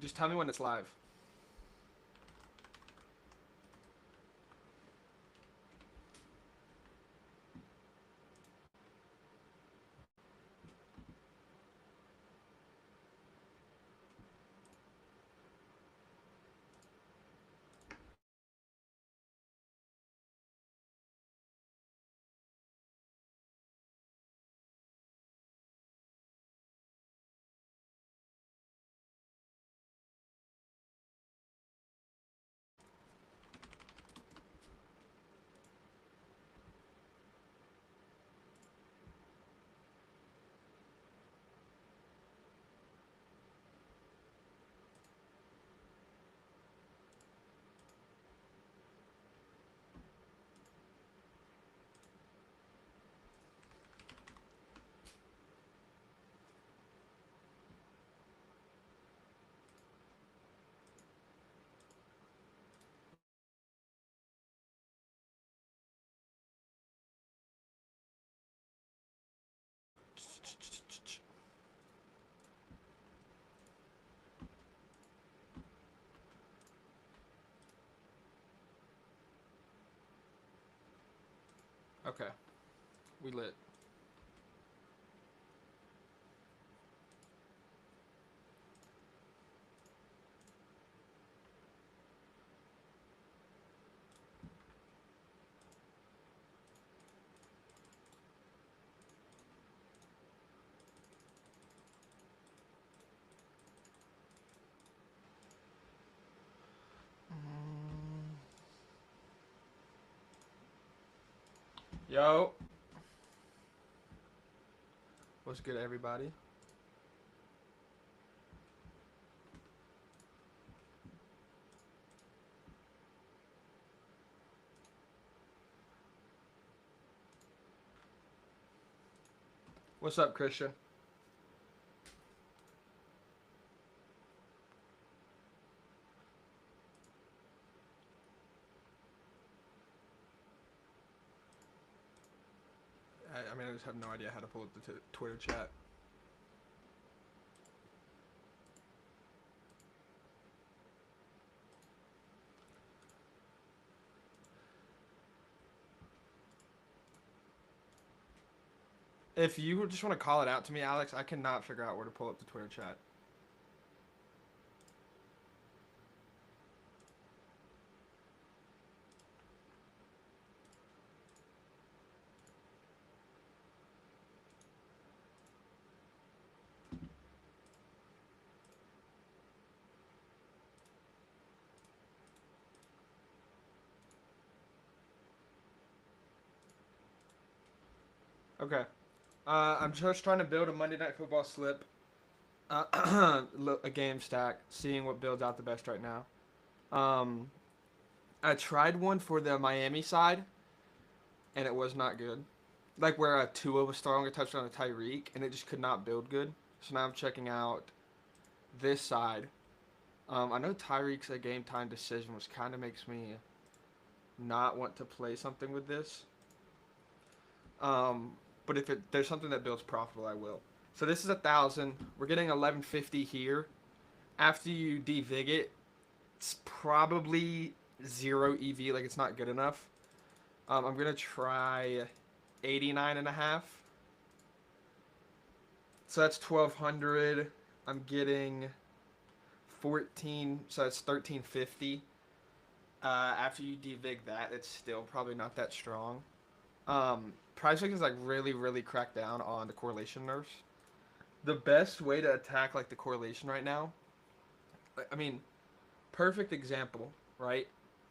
Just tell me when it's live. Okay, we lit. Yo, what's good, everybody? What's up, Christian? I mean, I just have no idea how to pull up the Twitter chat. If you just want to call it out to me, Alex, I cannot figure out where to pull up the Twitter chat. Okay. I'm just trying to build a Monday Night Football slip, a game stack, seeing what builds out the best right now. Um, I tried one for the Miami side, and it was not good. Like where a Tua was throwing a touchdown to Tyreek, and it just could not build good. So now I'm checking out this side. I know Tyreek's a game time decision, which kind of makes me not want to play something with this. Um, but if there's something that builds profitable, I will. So this is 1,000. We're getting 1150 here. After you devig it, it's probably zero EV. Like it's not good enough. I'm gonna try 89 and a half. So that's 1,200. I'm getting 14. So that's 1,350. After you devig that, it's still probably not that strong. Price is like really cracked down on the correlation nerfs. The best way to attack like the correlation right now, I mean, perfect example, right?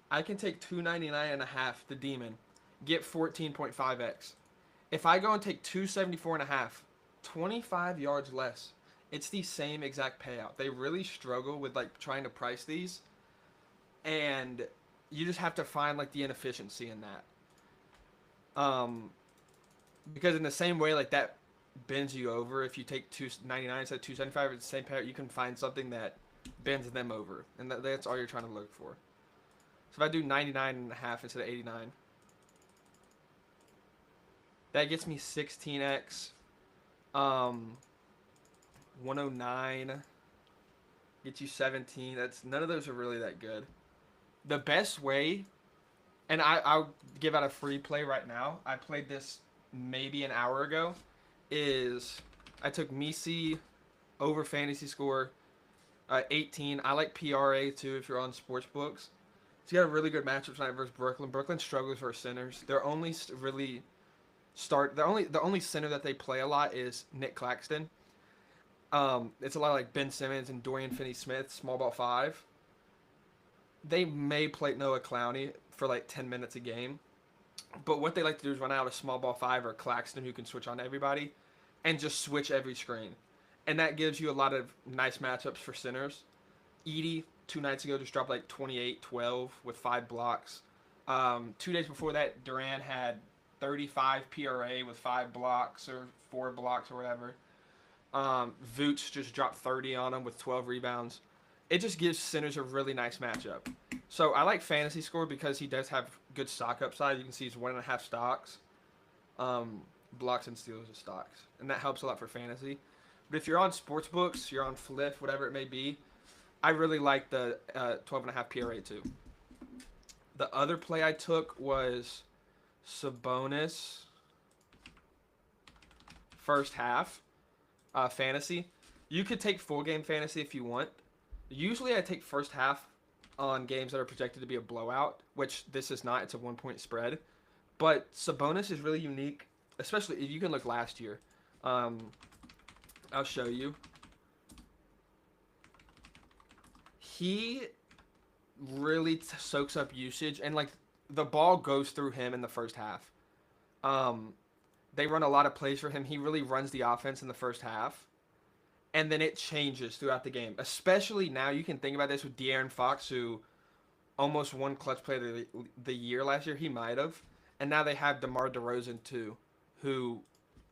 I can take 299 and a half the demon, get 14.5x. If I go and take 274 and a half, 25 yards less. It's the same exact payout. They really struggle with like trying to price these, and you just have to find like the inefficiency in that. Because in the same way like that bends you over if you take 299 instead of 275 it's the same payout, you can find something that bends them over, and that's all you're trying to look for. So if I do 99 and a half instead of 89, that gets me 16x, 109. Get you 17. That's none of those are really that good. The best way, and I'll give out a free play right now. I played this maybe an hour ago. Is I took Misi over fantasy score 18. I like PRA too if you're on sports books. So you got a really good matchup tonight versus Brooklyn. Brooklyn struggles versus centers. They're only really start. The only center that they play a lot is Nick Claxton. It's a lot like Ben Simmons and Dorian Finney-Smith, small ball five. They may play Noah Clowney for like 10 minutes a game, but what they like to do is run out a small ball five or Claxton who can switch on everybody, and just switch every screen, and that gives you a lot of nice matchups for centers. Edie 2 nights ago just dropped like 28-12 with 5 blocks. 2 days before that, Durant had 35 PRA with 5 blocks or 4 blocks or whatever. Vooch just dropped 30 on him with 12 rebounds. It just gives centers a really nice matchup. So I like fantasy score because he does have good stock upside. You can see he's 1.5 stocks. Blocks and steals are stocks. And that helps a lot for fantasy. But if you're on sports books, you're on Fliff, whatever it may be, I really like the 12.5 PRA too. The other play I took was Sabonis first half fantasy. You could take full game fantasy if you want. Usually I take first half on games that are projected to be a blowout, which this is not. It's a 1-point spread. But Sabonis is really unique, especially if you can look last year. I'll show you. He really soaks up usage, and like the ball goes through him in the first half. They run a lot of plays for him. He really runs the offense in the first half. And then it changes throughout the game. Especially now, you can think about this with De'Aaron Fox, who almost won Clutch Player of the Year last year. He might have. And now they have DeMar DeRozan, too, who,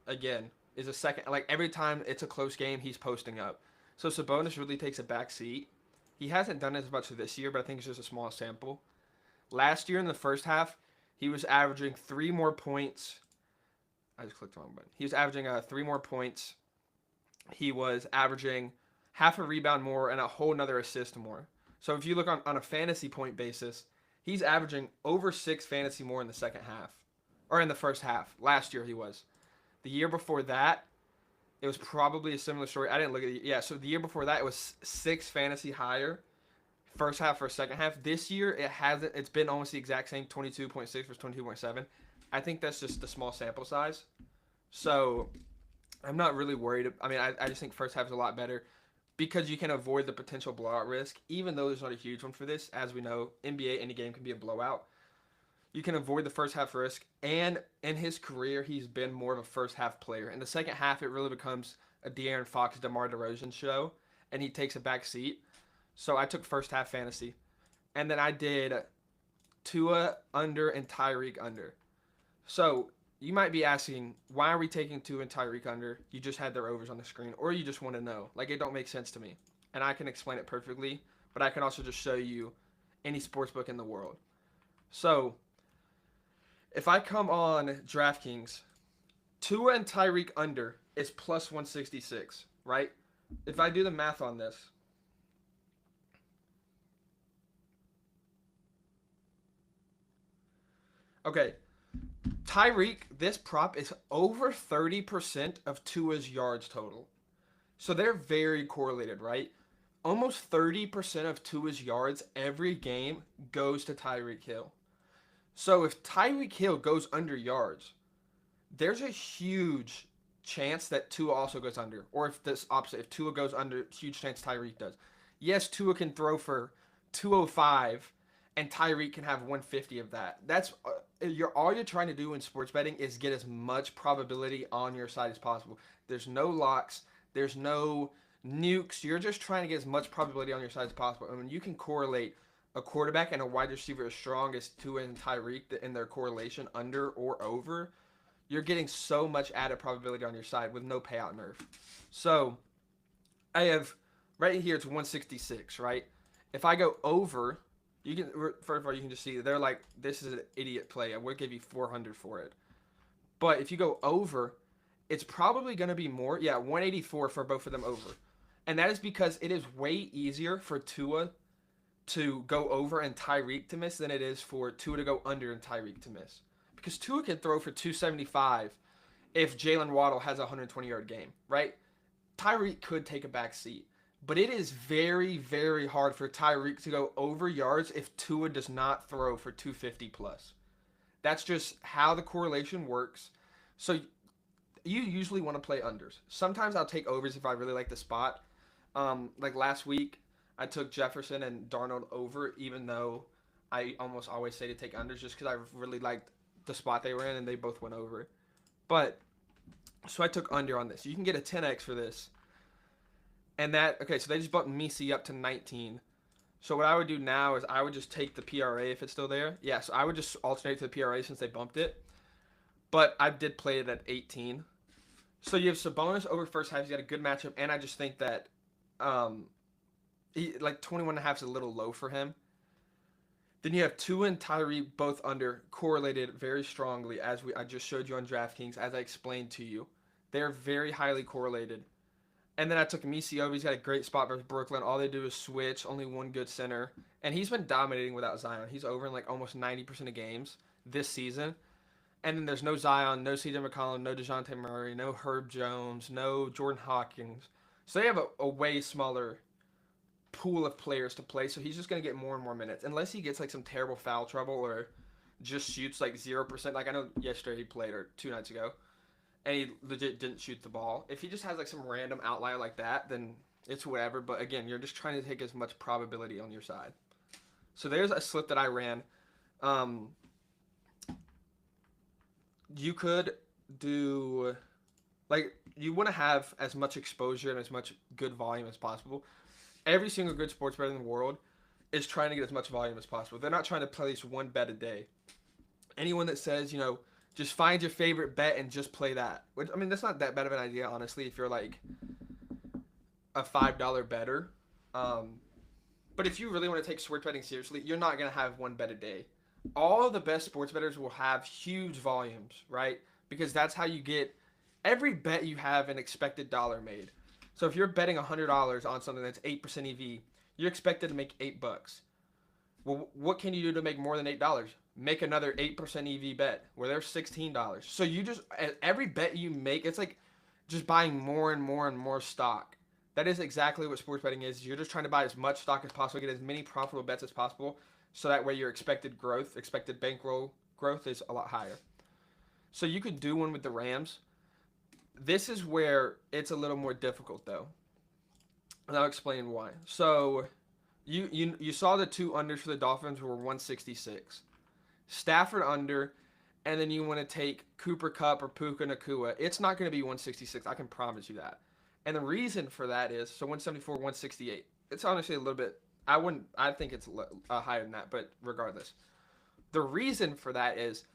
again, is a second. Like, every time it's a close game, he's posting up. So Sabonis really takes a back seat. He hasn't done as much this year, but I think it's just a small sample. Last year in the first half, he was averaging 3 more points. I just clicked the wrong button. He was averaging 3 more points. He was averaging half a rebound more and a whole nother assist more. So if you look on a fantasy point basis, he's averaging over 6 fantasy more in the second half. Or in the first half. Last year he was. The year before that, it was probably a similar story. I didn't look at it. Yeah, so the year before that, it was 6 fantasy higher. First half for second half. This year, it's been almost the exact same, 22.6 versus 22.7. I think that's just the small sample size. So I'm not really worried. I mean, I just think first half is a lot better because you can avoid the potential blowout risk, even though there's not a huge one for this. As we know, NBA, any game can be a blowout. You can avoid the first half risk, and in his career, he's been more of a first half player. In the second half, it really becomes a De'Aaron Fox, DeMar DeRozan show, and he takes a back seat. So I took first half fantasy, and then I did Tua under and Tyreek under. So you might be asking, why are we taking Tua and Tyreek under? You just had their overs on the screen, or you just want to know. Like, it don't make sense to me. And I can explain it perfectly, but I can also just show you any sportsbook in the world. So if I come on DraftKings, Tua and Tyreek under is plus 166, right? If I do the math on this, okay, Tyreek, this prop is over 30% of Tua's yards total. So they're very correlated, right? Almost 30% of Tua's yards every game goes to Tyreek Hill. So if Tyreek Hill goes under yards, there's a huge chance that Tua also goes under. Or if this opposite, if Tua goes under, huge chance Tyreek does. Yes, Tua can throw for 205 and Tyreek can have 150 of that. That's all you're trying to do in sports betting is get as much probability on your side as possible. There's no locks. There's no nukes. You're just trying to get as much probability on your side as possible. And when you can correlate a quarterback and a wide receiver as strong as Tua and Tyreek in their correlation under or over, you're getting so much added probability on your side with no payout nerve. So I have right here, it's 166, right? If I go over, you can, first of all, you can just see they're like, this is an idiot play. I would give you 400 for it. But if you go over, it's probably going to be more. Yeah, 184 for both of them over. And that is because it is way easier for Tua to go over and Tyreek to miss than it is for Tua to go under and Tyreek to miss. Because Tua can throw for 275 if Jalen Waddle has a 120-yard game, right? Tyreek could take a back seat. But it is very, very hard for Tyreek to go over yards if Tua does not throw for 250 plus. That's just how the correlation works. So you usually want to play unders. Sometimes I'll take overs if I really like the spot. Like last week, I took Jefferson and Darnold over, even though I almost always say to take unders just because I really liked the spot they were in and they both went over. But, so I took under on this. You can get a 10x for this. And that, okay, so they just bumped Misi up to 19. So what I would do now is I would just take the PRA if it's still there. Yeah, so I would just alternate to the PRA since they bumped it. But I did play it at 18. So you have Sabonis over first half. He's got a good matchup. And I just think that like 21.5 is a little low for him. Then you have Tua and Tyree both under, correlated very strongly, as I just showed you on DraftKings, as I explained to you. They're very highly correlated. And then I took Misi over. He's got a great spot versus Brooklyn. All they do is switch. Only one good center. And he's been dominating without Zion. He's over in like almost 90% of games this season. And then there's no Zion, no CJ McCollum, no DeJounte Murray, no Herb Jones, no Jordan Hawkins. So they have a way smaller pool of players to play. So he's just going to get more and more minutes. Unless he gets like some terrible foul trouble or just shoots like 0%. Like I know yesterday he played, or 2 nights ago, and he legit didn't shoot the ball. If he just has like some random outlier like that, then it's whatever. But again, you're just trying to take as much probability on your side. So there's a slip that I ran. You could do, like, you want to have as much exposure and as much good volume as possible. Every single good sports bettor in the world is trying to get as much volume as possible. They're not trying to place one bet a day. Anyone that says, just find your favorite bet and just play that. Which, I mean, that's not that bad of an idea, honestly, if you're like a $5 bettor. But if you really want to take sports betting seriously, you're not going to have one bet a day. All of the best sports bettors will have huge volumes, right? Because that's how you get every bet you have an expected dollar made. So if you're betting $100 on something that's 8% EV, you're expected to make $8. Well, what can you do to make more than $8? Make another 8% EV bet where there's $16. So you just, every bet you make, it's like just buying more and more and more stock. That is exactly what sports betting is. You're just trying to buy as much stock as possible, get as many profitable bets as possible, so that way your expected bankroll growth is a lot higher. So you could do one with the Rams. This is where it's a little more difficult, though. And I'll explain why. So you saw the 2 unders for the Dolphins were 166. Stafford under, and then you want to take Cooper Kupp or Puka Nacua. It's not going to be 166. I can promise you that. And the reason for that is, so 174, 168. It's honestly a little bit, I think it's higher than that, but regardless. The reason for that is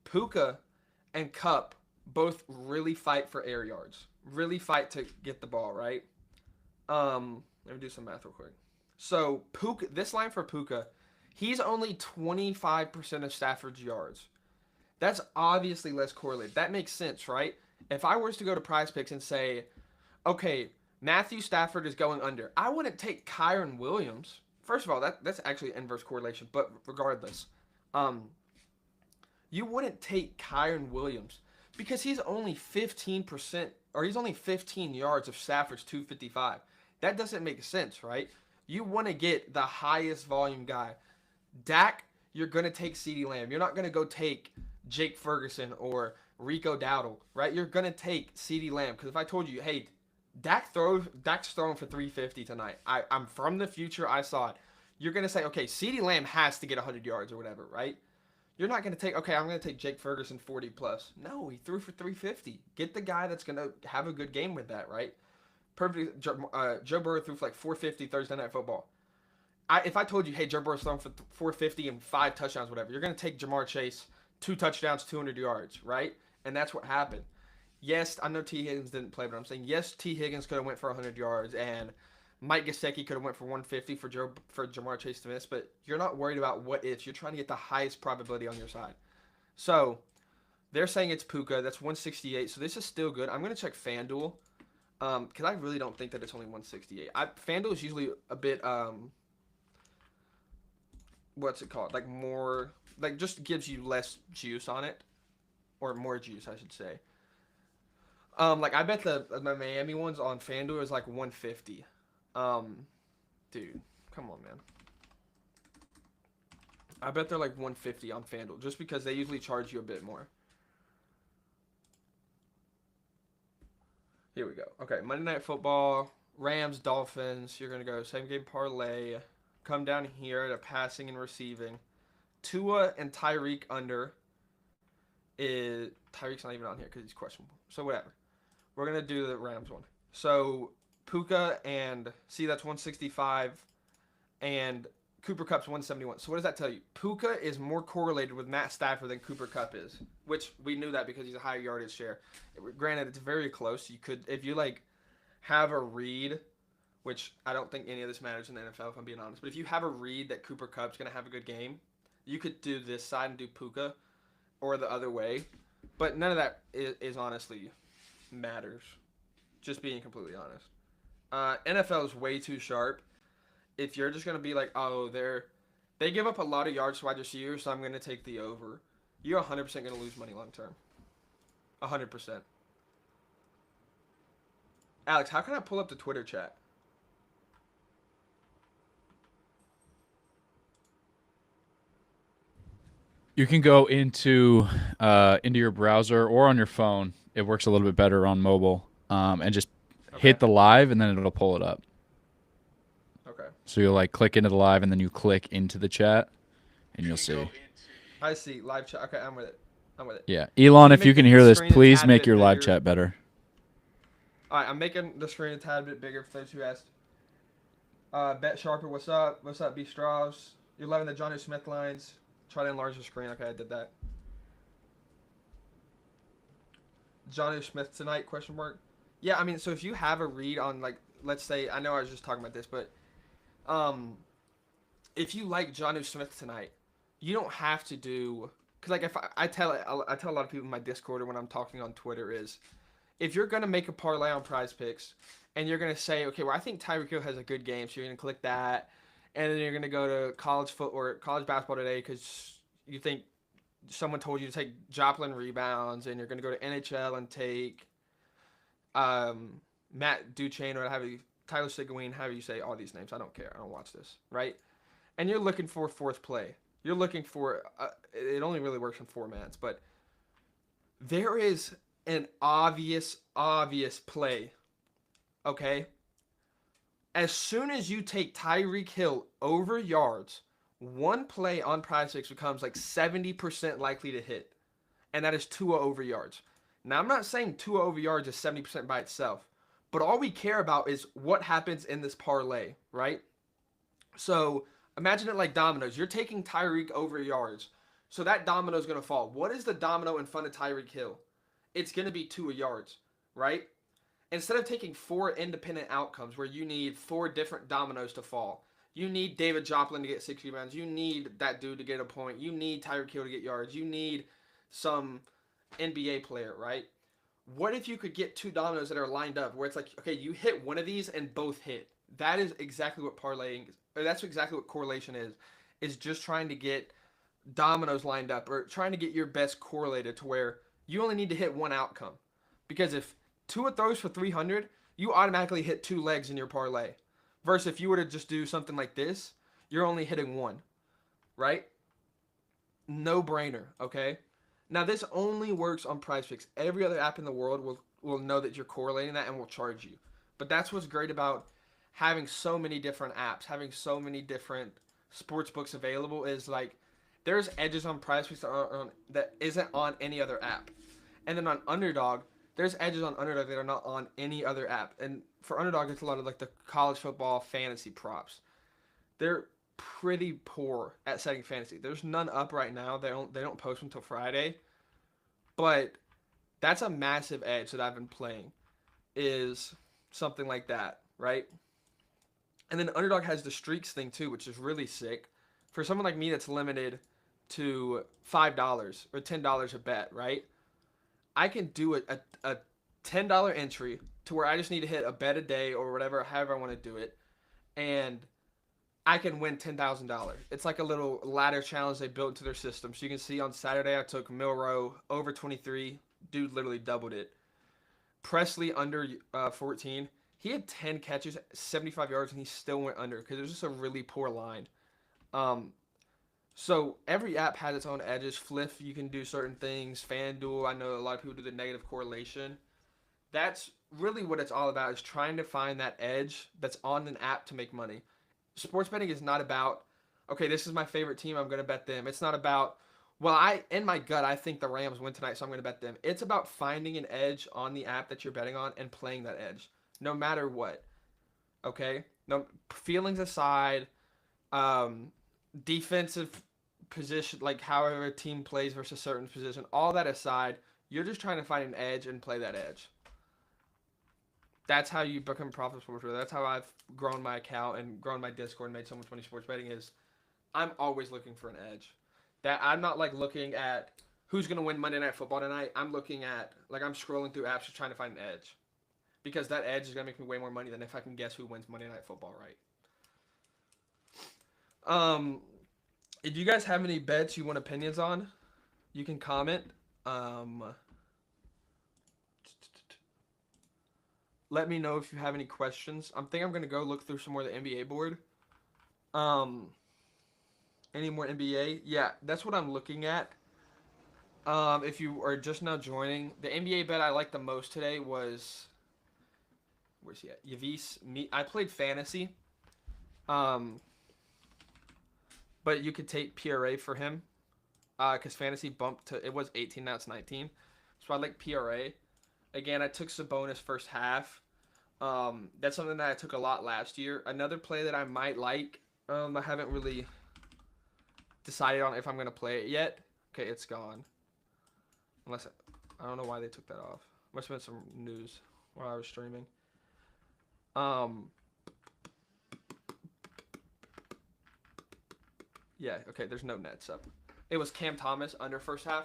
Puka and Kupp both really fight for air yards. Really fight to get the ball, right? Let me do some math real quick. So Puka, this line for Puka, he's only 25% of Stafford's yards. That's obviously less correlated. That makes sense, right? If I was to go to Prize Picks and say, okay, Matthew Stafford is going under, I wouldn't take Kyron Williams. First of all, that's actually inverse correlation, but regardless, you wouldn't take Kyron Williams because he's only 15%, or he's only 15 yards of Stafford's 255. That doesn't make sense, right? You want to get the highest volume guy. Dak, you're going to take CeeDee Lamb. You're not going to go take Jake Ferguson or Rico Dowdle, right? You're going to take CeeDee Lamb, because if I told you, hey, Dak's throwing for 350 tonight. I'm from the future. I saw it. You're going to say, okay, CeeDee Lamb has to get 100 yards or whatever, right? You're not going to take, okay, I'm going to take Jake Ferguson 40 plus. No, he threw for 350. Get the guy that's going to have a good game with that, right? Perfect. Joe Burrow threw for like 450 Thursday Night Football. If I told you, hey, Joe Burrow's throwing for 450 and 5 touchdowns, whatever, you're going to take Jamar Chase, 2 touchdowns, 200 yards, right? And that's what happened. Yes, I know T. Higgins didn't play, but I'm saying, yes, T. Higgins could have went for 100 yards, and Mike Gesicki could have went for 150 for Jamar Chase to miss, but you're not worried about what ifs. You're trying to get the highest probability on your side. So they're saying it's Puka. That's 168, so this is still good. I'm going to check FanDuel. Because I really don't think that it's only 168. FanDuel is usually a bit what's it called? Like more, like just gives you less juice on it, or more juice, I should say. Like I bet the Miami ones on FanDuel is like 150. Dude, come on, man. I bet they're like 150 on FanDuel just because they usually charge you a bit more. Here we go. Okay, Monday Night Football, Rams, Dolphins. You're gonna go same game parlay. Come down here to passing and receiving. Tua and Tyreek under. Tyreek's not even on here because he's questionable. So whatever. We're gonna do the Rams one. So Puka and that's 165, and Cooper Kupp's 171. So what does that tell you? Puka is more correlated with Matt Stafford than Cooper Kupp is, which we knew that because he's a higher yardage share. Granted, it's very close. You could, if you like, have a read, which I don't think any of this matters in the NFL if I'm being honest. But if you have a read that Cooper Kupp's gonna have a good game, you could do this side and do Puka, or the other way. But none of that is honestly matters. Just being completely honest. NFL is way too sharp. If you're just going to be like, oh, they give up a lot of yards to wide receivers, so I'm going to take the over, you're 100% going to lose money long term. 100%. Alex, how can I pull up the Twitter chat? You can go into your browser or on your phone. It works a little bit better on mobile, and just hit the live, and then it'll pull it up. Okay. So you'll like click into the live, and then you click into the chat, and you'll see. I see live chat. Okay, I'm with it. Yeah, Elon, if you can hear this, please make your live chat better. All right, I'm making the screen a tad bit bigger for those who asked. Bet Sharper, what's up? What's up, B. Strauss? You're loving the Johnny Smith lines. Try to enlarge the screen. Okay, I did that. Johnny Smith tonight? Question mark. Yeah, I mean, so if you have a read on, like, let's say, I know I was just talking about this, but if you like Johnny Smith tonight, you don't have to do, because like if I tell a lot of people in my Discord or when I'm talking on Twitter is, if you're gonna make a parlay on Prize Picks and you're gonna say, okay, well I think Tyreek Hill has a good game, so you're gonna click that, and then you're gonna go to college basketball today because you think someone told you to take Joplin rebounds, and you're gonna go to NHL and take Matt Duchesne or have you Tyler Seguin, however you say all these names. I don't care. I don't watch this, right? And you're looking for fourth play. You're looking for it only really works in formats, but there is an obvious play. Okay? As soon as you take Tyreek Hill over yards, one play on Prize6 becomes like 70% likely to hit. And that is Tua over yards. Now, I'm not saying Tua over yards is 70% by itself, but all we care about is what happens in this parlay, right? So imagine it like dominoes. You're taking Tyreek over yards. So that domino is going to fall. What is the domino in front of Tyreek Hill? It's going to be Tua yards, right? Instead of taking 4 independent outcomes where you need 4 different dominoes to fall, you need David Joplin to get 60 rebounds. You need that dude to get a point. You need Tyreek Hill to get yards. You need some NBA player, right? What if you could get 2 dominoes that are lined up where it's like, okay, you hit one of these and both hit? That is exactly what parlaying is. Or that's exactly what correlation is just trying to get dominoes lined up or trying to get your best correlated to where you only need to hit one outcome. Because if Tua throws for 300, you automatically hit 2 legs in your parlay. Versus if you were to just do something like this, you're only hitting 1, right? No brainer, okay? Now, this only works on PrizePicks. Every other app in the world will know that you're correlating that and will charge you. But that's what's great about having so many different apps, having so many different sports books available is like there's edges on PrizePicks that isn't on any other app. And then on Underdog, there's edges on Underdog that are not on any other app. And for Underdog, it's a lot of like the college football fantasy props. They're pretty poor at setting fantasy. There's none up right now. They don't post until Friday. But that's a massive edge that I've been playing is something like that, right? And then Underdog has the streaks thing too, which is really sick. For someone like me that's limited to $5 or $10 a bet, right? I can do a $10 entry to where I just need to hit a bet a day or whatever, however I want to do it, and I can win $10,000. It's like a little ladder challenge they built into their system. So you can see on Saturday I took Milrow over 23. Dude literally doubled it. Presley under 14. He had 10 catches, 75 yards, and he still went under because it was just a really poor line. Um, so every app has its own edges. Fliff, you can do certain things. FanDuel, I know a lot of people do the negative correlation. That's really what it's all about, is trying to find that edge that's on an app to make money. Sports betting is not about, okay, this is my favorite team, I'm going to bet them. It's not about, well, in my gut, I think the Rams win tonight, so I'm going to bet them. It's about finding an edge on the app that you're betting on and playing that edge, no matter what. Okay? No, feelings aside, defensive position, like however a team plays versus a certain position, all that aside, you're just trying to find an edge and play that edge. That's how you become profitable sports bettor. That's how I've grown my account and grown my Discord and made so much money sports betting. Is I'm always looking for an edge. That I'm not like looking at who's gonna win Monday Night Football tonight. I'm looking at, like, I'm scrolling through apps just trying to find an edge, because that edge is gonna make me way more money than if I can guess who wins Monday Night Football right. If you guys have any bets you want opinions on, you can comment. Let me know if you have any questions. I'm gonna go look through some more of the NBA board. Any more NBA? Yeah, that's what I'm looking at. If you are just now joining, the NBA bet I liked the most today was, where's he at? Yavis. I played fantasy. But you could take PRA for him. Because fantasy bumped to, it was 18, now it's 19. So I like PRA. Again, I took Sabonis first half. That's something that I took a lot last year. Another play that I might like, I haven't really decided on if I'm going to play it yet. Okay, it's gone. Unless, I don't know why they took that off. Must have been some news while I was streaming. Yeah, okay, there's no nets up. It was Cam Thomas under first half.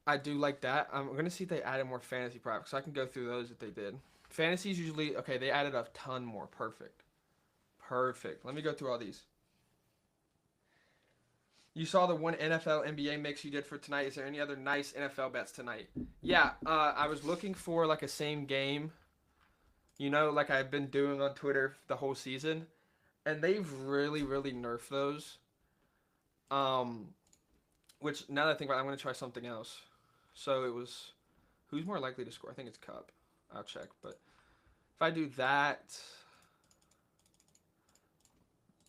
I do like that. I'm going to see if they added more fantasy props, so I can go through those if they did. Fantasy's usually, okay, they added a ton more. Perfect. Perfect. Let me go through all these. You saw the one NFL NBA mix you did for tonight. Is there any other nice NFL bets tonight? Yeah, I was looking for like a same game, you know, like I've been doing on Twitter the whole season. And they've really, really nerfed those. Which, now that I think about it, I'm going to try something else. So it was, who's more likely to score? I think it's Cup. I'll check. But if I do that,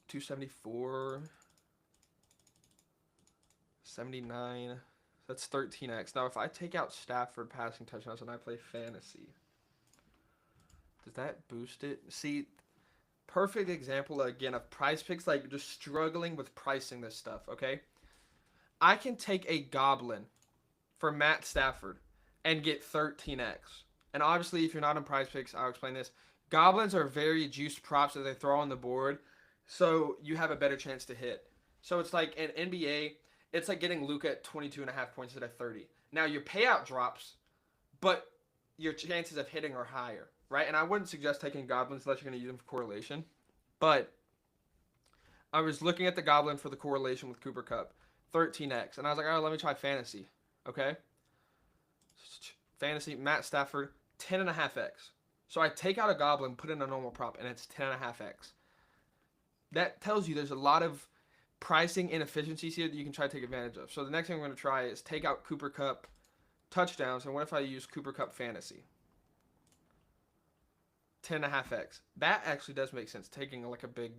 274, 79, that's 13x. Now, if I take out Stafford passing touchdowns and I play fantasy, does that boost it? See, perfect example, again, of Prize Picks, like, just struggling with pricing this stuff, okay? I can take a Goblin for Matt Stafford and get 13x. And obviously, if you're not on Prize Picks, I'll explain this. Goblins are very juiced props that they throw on the board, so you have a better chance to hit. So it's like in NBA, it's like getting Luka at 22.5 points instead of 30. Now, your payout drops, but your chances of hitting are higher, right? And I wouldn't suggest taking Goblins unless you're going to use them for correlation. But I was looking at the Goblin for the correlation with Cooper Kupp, 13x. And I was like, all right, let me try fantasy. Okay? Fantasy, Matt Stafford, 10.5x. So I take out a Goblin, put in a normal prop, and it's 10.5x. That tells you there's a lot of pricing inefficiencies here that you can try to take advantage of. So the next thing I'm going to try is take out Cooper Kupp touchdowns. And what if I use Cooper Kupp fantasy? 10.5x. That actually does make sense, taking like a big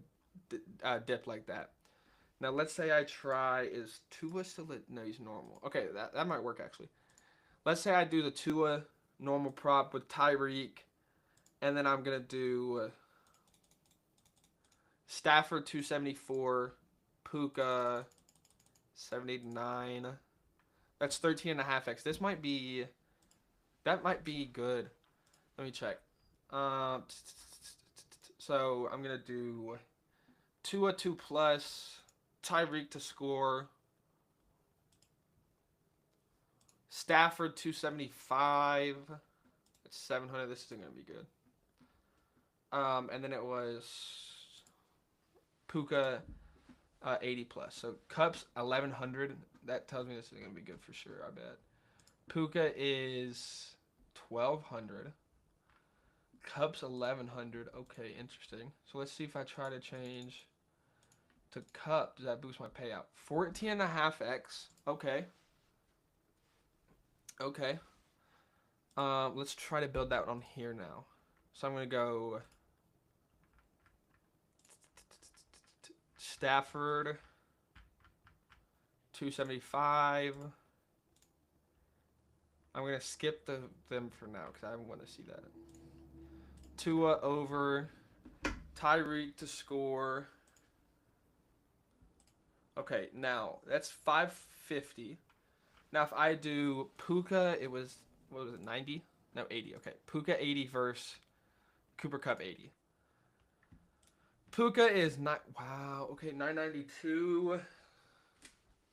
dip like that. Now let's say I try, is Tua still at, no, he's normal. Okay, that might work actually. Let's say I do the Tua normal prop with Tyreek, and then I'm going to do Stafford 274, Puka 79. That's 13.5x. This might be, that might be good. Let me check. So I'm going to do Tua 2+, Tyreek to score, Stafford 275, It's 700. This isn't gonna be good. And then it was Puka 80 plus. So Cups 1100. That tells me this is gonna be good for sure. I bet. Puka is 1200. Cups 1100. Okay, interesting. So let's see if I try to change to Cup. Does that boost my payout? 14.5x. Okay. Okay. Let's try to build that on here now. So I'm gonna go Stafford 275. I'm gonna skip them for now because I want to see that. Tua over. Tyreek to score. Okay, now that's 550. Now if I do Puka, it was, what was it, 90? No, 80. Okay, Puka 80 versus Cooper Cup 80. Puka is not, wow, okay, 992.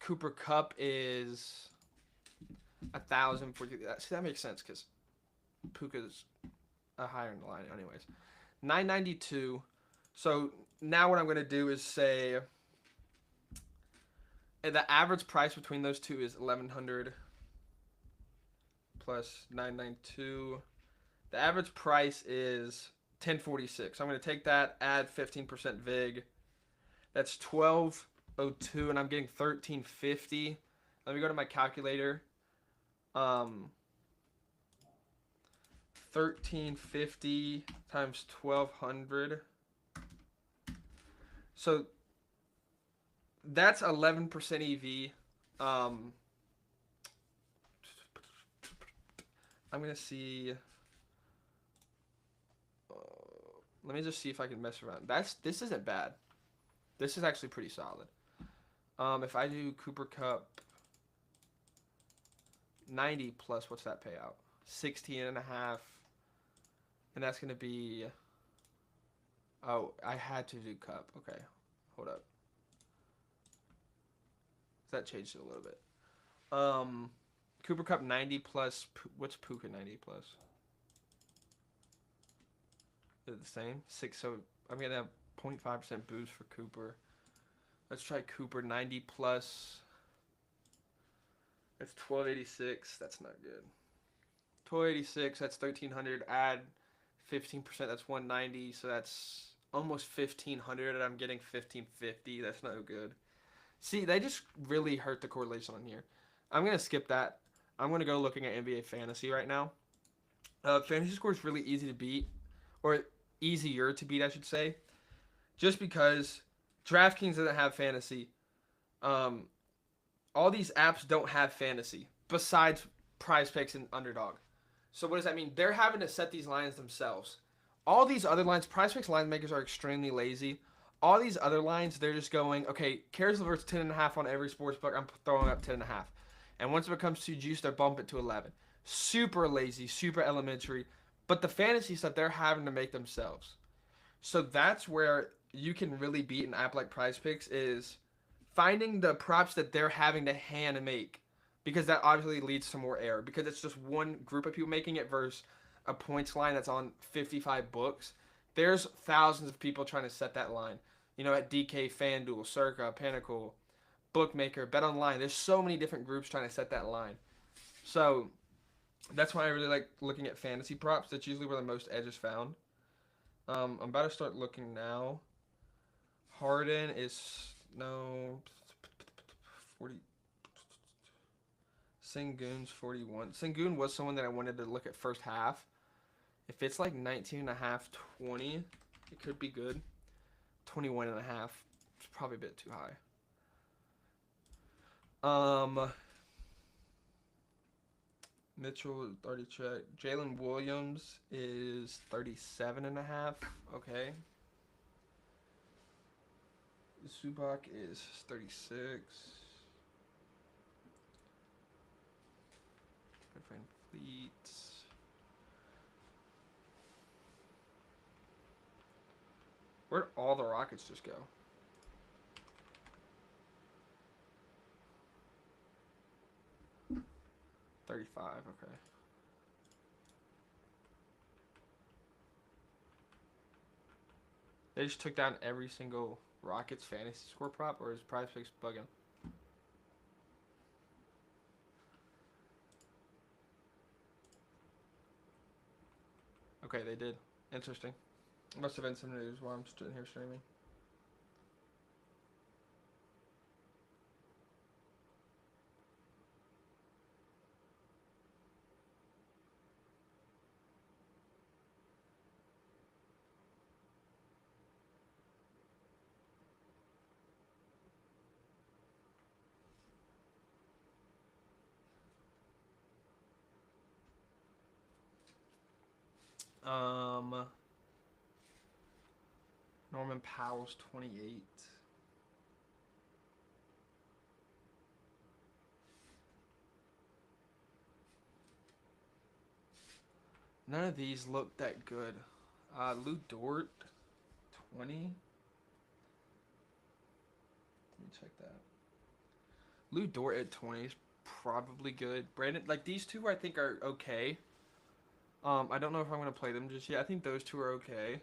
Cooper Cup is 1,040. See, that makes sense because Puka's a higher in the line anyways. 992. So now what I'm going to do is say the average price between those two is 1,100 plus 992. The average price is 1046. So I'm going to take that, add 15% VIG. That's 1202, and I'm getting 1350. Let me go to my calculator. 1350 times 1200. So that's 11% EV. I'm gonna see. Let me just see if I can mess around. This isn't bad. This is actually pretty solid. If I do Cooper Cup 90 plus, what's that payout? 16.5. And that's gonna be. Oh, I had to do Cup. Okay, hold up. That changed it a little bit. Cooper Cup 90 plus. What's Puka 90 plus? Is it the same? 6. So I'm gonna have 0.5% boost for Cooper. Let's try Cooper 90 plus. That's 1286. That's not good. 1286. That's 1300. Add 15%. That's 190. So that's almost 1500, and I'm getting 1550. That's no good. See, they just really hurt the correlation on here. I'm gonna skip that. I'm gonna go looking at NBA Fantasy right now. Fantasy score is really easy to beat, or easier to beat, I should say, just because DraftKings doesn't have fantasy. All these apps don't have fantasy besides Prize Picks and Underdog. So what does that mean? They're having to set these lines themselves. All these other lines, Prize Picks line makers are extremely lazy. All these other lines, they're just going, okay, Cares Levert's 10.5 on every sports book. I'm throwing up 10.5. And once it becomes too juiced, they bump it to 11. Super lazy, super elementary. But the fantasy stuff, they're having to make themselves. So that's where you can really beat an app like Prize Picks is finding the props that they're having to hand make. Because that obviously leads to more error. Because it's just one group of people making it versus a points line that's on 55 books. There's thousands of people trying to set that line. You know, at DK, FanDuel, Circa, Pinnacle, Bookmaker, Bet Online. There's so many different groups trying to set that line. So that's why I really like looking at fantasy props. That's usually where the most edge is found. I'm about to start looking now. Harden is 40. Sengun's 41. Sengun was someone that I wanted to look at first half. If it's like 19.5, 20, it could be good. 21.5, it's probably a bit too high. Mitchell, 30 check. Jalen Williams is 37.5. Okay. Zubac is 36. Find Fleets. Where'd all the Rockets just go? $35, okay. They just took down every single Rockets fantasy score prop, or is Prize Picks bugging? Okay, they did. Interesting. Must have been some news while I'm sitting here streaming. Norman Powell's 28. None of these look that good. Lou Dort, 20. Let me check that. Lou Dort at 20 is probably good. Brandon, like these two, I think are okay. I don't know if I'm gonna play them just yet. I think those two are okay.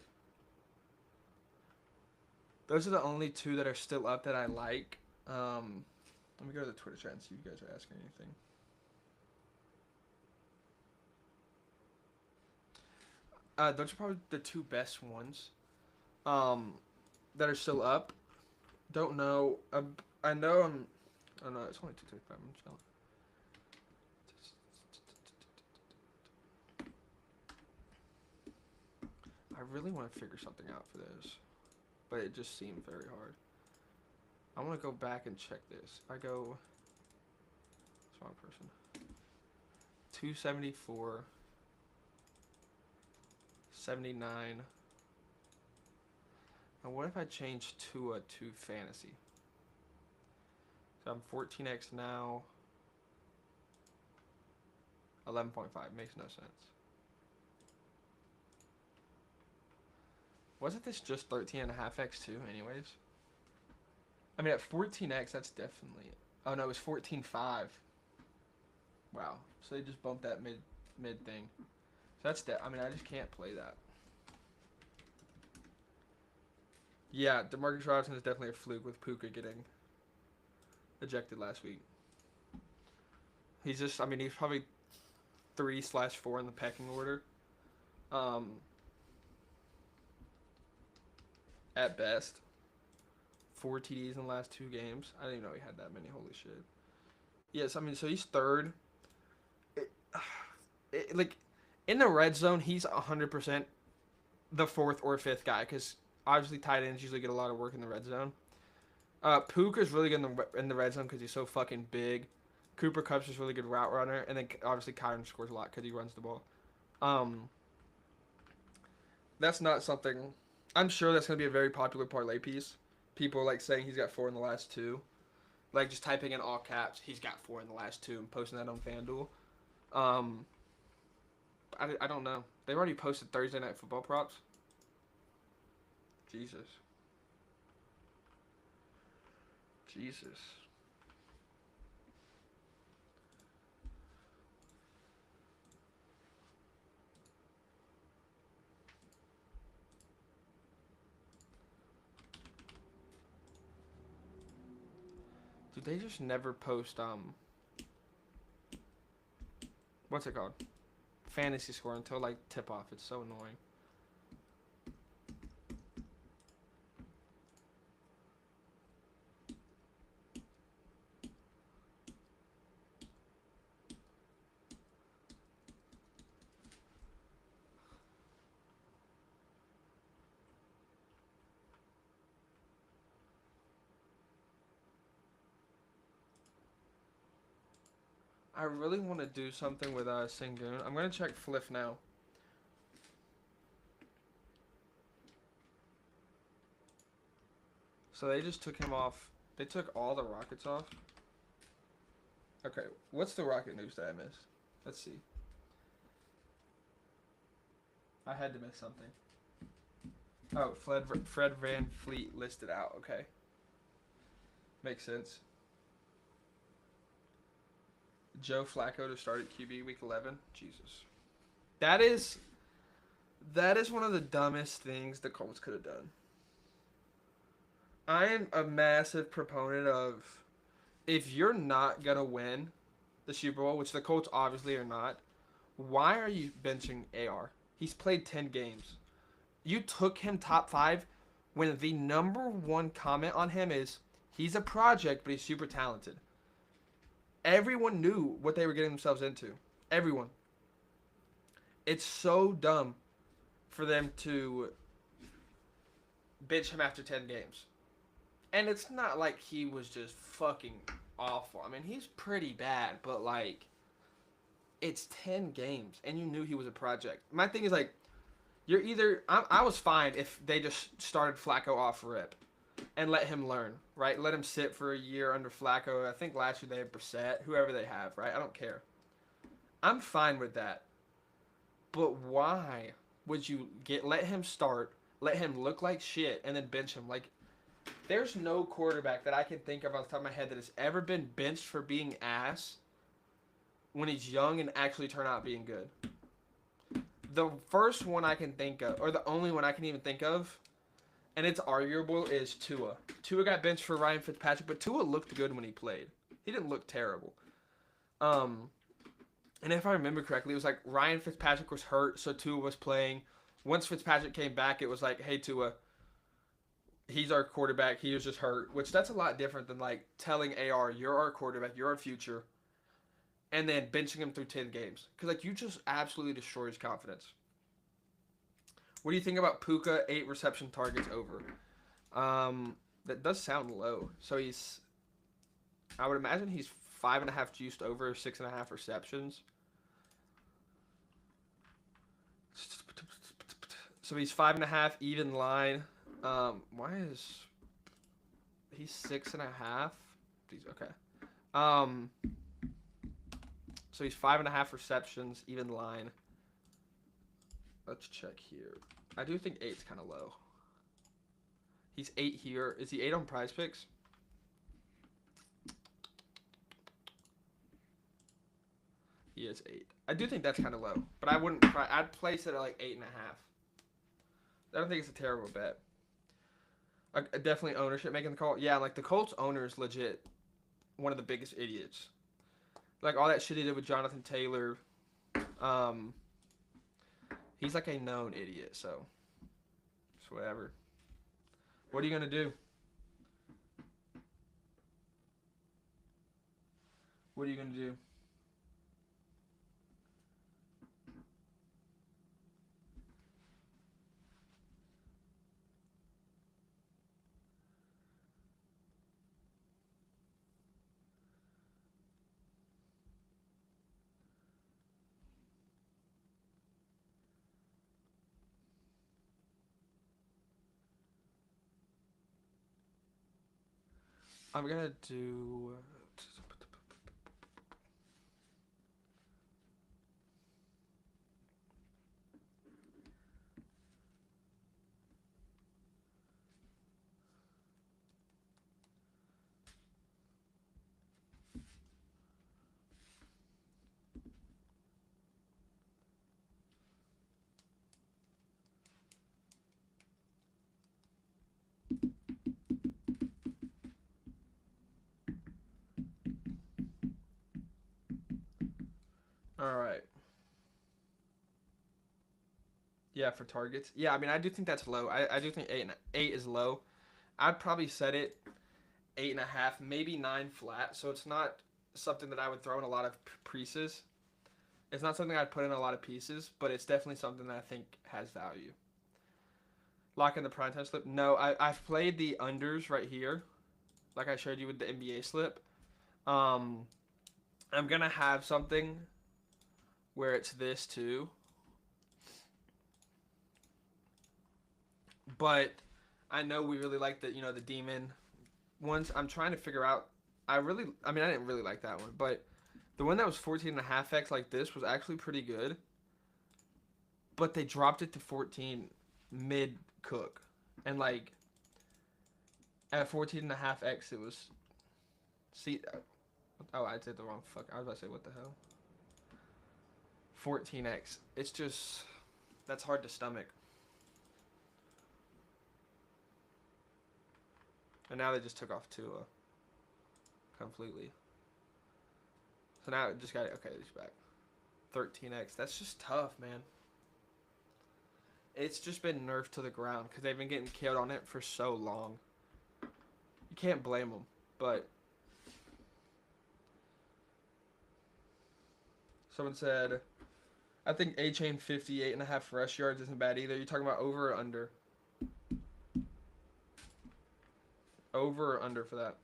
Those are the only two that are still up that I like. Let me go to the Twitter chat and see if you guys are asking anything. Those are probably the two best ones. That are still up. Don't know. I know I'm. Oh no, it's only 2:35. I'm chilling. I really want to figure something out for this, but it just seemed very hard. I want to go back and check this. I go. It's wrong person. 274. 79. And what if I change Tua to fantasy? So I'm 14x now. 11.5 makes no sense. Wasn't this just 13.5x too, anyways? I mean, at 14x, that's definitely. Oh no, it was 14.5. Wow. So they just bumped that mid thing. So that's I mean, I just can't play that. Yeah, DeMarcus Robinson is definitely a fluke with Puka getting ejected last week. He's just, I mean, he's probably 3/4 in the pecking order. At best. 4 TDs in the last 2 games. I didn't even know he had that many. Holy shit. Yes, I mean, so he's third. Like, in the red zone, he's 100% the 4th or 5th guy, because obviously tight ends usually get a lot of work in the red zone. Puka's really good in the red zone because he's so fucking big. Cooper Kupp's just really good route runner, and then obviously Kyron scores a lot because he runs the ball. That's not something. I'm sure that's gonna be a very popular parlay piece. People like saying he's got 4 in the last 2, like just typing in all caps, he's got 4 in the last 2, and posting that on FanDuel. I don't know. They've already posted Thursday Night Football props. Jesus. Dude, they just never post what's it called? Fantasy score until like tip off. It's so annoying. I really want to do something with Sengun. I'm gonna check Fliff now. So they just took him off. They took all the Rockets off. Okay, what's the Rocket news that I missed? Let's see. I had to miss something. Oh, Fred Van Fleet listed out. Okay. Makes sense. Joe Flacco to start at QB week 11. Jesus. That is one of the dumbest things the Colts could have done. I am a massive proponent of if you're not gonna win the Super Bowl, which the Colts obviously are not, why are you benching AR? He's played 10 games. You took him top 5 when the number one comment on him is he's a project, but he's super talented. Everyone knew what they were getting themselves into. Everyone. It's so dumb for them to bench him after 10 games. And it's not like he was just fucking awful. I mean, he's pretty bad, but like, it's 10 games, and you knew he was a project. My thing is like, you're either I was fine if they just started Flacco off rip, and let him learn, right? Let him sit for a year under Flacco. I think last year they had Brissett, whoever they have, right? I don't care. I'm fine with that. But why would you let him start, let him look like shit, and then bench him? Like, there's no quarterback that I can think of off the top of my head that has ever been benched for being ass when he's young and actually turn out being good. The first one I can think of, or the only one I can even think of, and it's arguable, is Tua. Tua got benched for Ryan Fitzpatrick, but Tua looked good when he played. He didn't look terrible. And if I remember correctly, it was like Ryan Fitzpatrick was hurt, so Tua was playing. Once Fitzpatrick came back, it was like, hey, Tua, he's our quarterback. He was just hurt, which that's a lot different than like telling AR, you're our quarterback, you're our future, and then benching him through 10 games. Because like you just absolutely destroy his confidence. What do you think about Puka 8 reception targets over? That does sound low. So I would imagine he's 5.5 juiced over 6.5 receptions. So he's 5.5 even line. Why is he's 6.5? Okay. So he's 5.5 receptions even line. Let's check here. I do think 8's kind of low. He's 8 here. Is he 8 on Prize Picks? He is 8. I do think that's kind of low, but I wouldn't. I'd place it at like 8.5. I don't think it's a terrible bet. Definitely ownership making the call. Yeah, like the Colts owner is legit one of the biggest idiots. Like all that shit he did with Jonathan Taylor. He's like a known idiot, so it's whatever. What are you gonna do? What are you gonna do? I'm gonna do. All right. Yeah, for targets. Yeah, I mean, I do think that's low. I do think 8 is low. I'd probably set it 8.5, maybe 9 flat. So it's not something that I would throw in a lot of pieces. It's not something I'd put in a lot of pieces, but it's definitely something that I think has value. Lock in the primetime slip. No, I've played the unders right here, like I showed you with the NBA slip. I'm gonna have something where it's this too. But I know we really like the demon ones. I'm trying to figure out. I mean, I didn't really like that one, but the one that was 14.5x like this was actually pretty good. But they dropped it to 14 mid cook, and like at 14.5x it was. See, oh, I did the wrong fuck. I was about to say what the hell. 14x. It's just that's hard to stomach. And now they just took off Tua completely. So now it just got okay. He's back. 13x. That's just tough, man. It's just been nerfed to the ground because they've been getting killed on it for so long. You can't blame them, but someone said, I think A-Chain 58.5 rush yards isn't bad either. You talking about over or under? Over or under for that?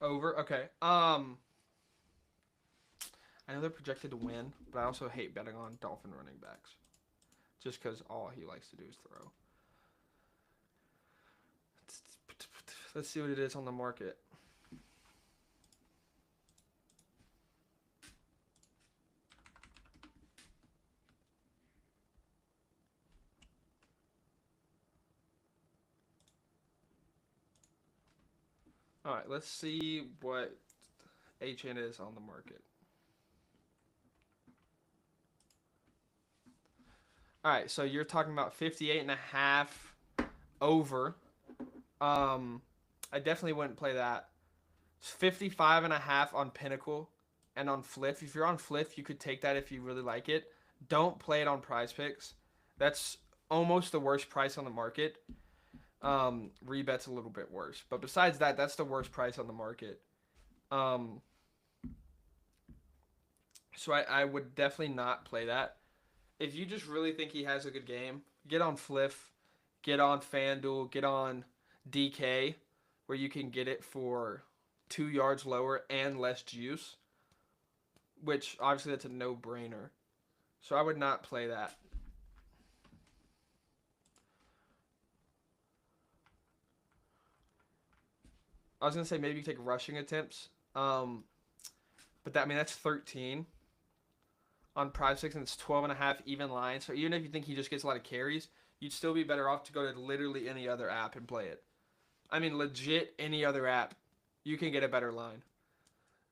Over. Okay. I know they're projected to win, but I also hate betting on Dolphin running backs, just because all he likes to do is throw. Let's see what it is on the market. All right, let's see what HN is on the market. All right, so you're talking about 58.5 over. I definitely wouldn't play that. It's 55.5 on Pinnacle and on Fliff. If you're on Fliff, you could take that if you really like it. Don't play it on Prize Picks. That's almost the worst price on the market. Rebet's a little bit worse, but besides that, that's the worst price on the market. So I would definitely not play that. If you just really think he has a good game, get on Fliff, get on FanDuel, get on DK, where you can get it for 2 yards lower and less juice, which obviously that's a no-brainer. So I would not play that. I was gonna say maybe you take rushing attempts, but that, I mean, that's 13 on Prize Picks, and it's 12.5 even line. So even if you think he just gets a lot of carries, you'd still be better off to go to literally any other app and play it. I mean, legit any other app, you can get a better line.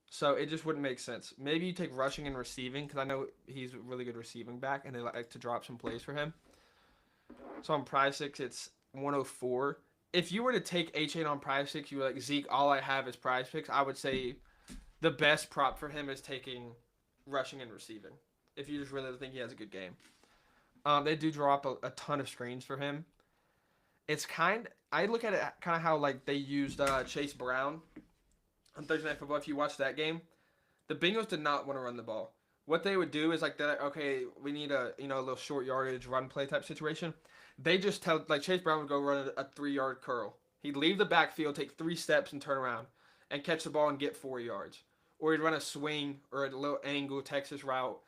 So it just wouldn't make sense. Maybe you take rushing and receiving, because I know he's a really good receiving back, and they like to drop some plays for him. So on Prize Picks, it's 104. If you were to take H8 on Prize Picks, you were like, Zeke, all I have is Prize Picks, I would say the best prop for him is taking rushing and receiving, if you just really think he has a good game. They do drop a ton of screens for him. I look at it kind of how like they used Chase Brown on Thursday Night Football. If you watch that game, the Bengals did not want to run the ball. What they would do is like they're like, okay, we need a little short yardage run play type situation. They just tell like Chase Brown would go run a 3-yard curl. He'd leave the backfield, take 3 steps, and turn around and catch the ball and get 4 yards. Or he'd run a swing or a little angle Texas route.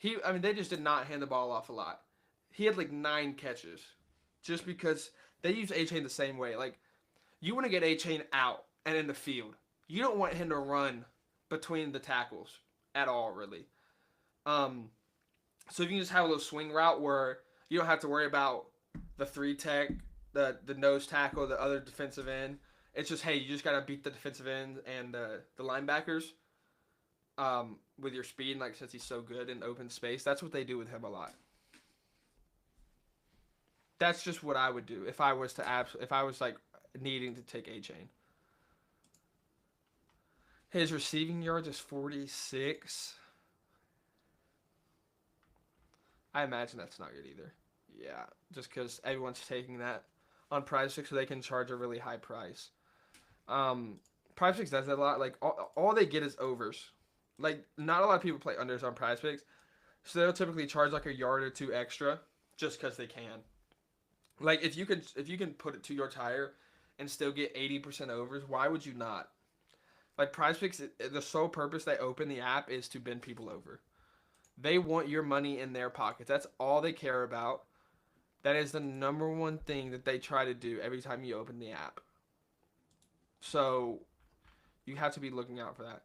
They just did not hand the ball off a lot. He had like 9 catches, just because they use A-Chain the same way. Like, you want to get A-Chain out and in the field. You don't want him to run between the tackles at all, really. So if you can just have a little swing route where you don't have to worry about the 3 tech, the nose tackle, the other defensive end. It's just, hey, you just gotta beat the defensive end and the linebackers with your speed. Like, since he's so good in open space, that's what they do with him a lot. That's just what I would do if I was like needing to take A-Chain. His receiving yards is 46. I imagine that's not good either. Yeah, just because everyone's taking that on Prize Picks, so they can charge a really high price. Prize Picks does that a lot. Like all they get is overs. Like, not a lot of people play unders on Prize Picks. So they'll typically charge like a yard or two extra just because they can. Like if you can put it to your tire and still get 80% overs, why would you not? Like Prize Picks, the sole purpose they open the app is to bend people over. They want your money in their pockets. That's all they care about. That is the number one thing that they try to do every time you open the app. So you have to be looking out for that.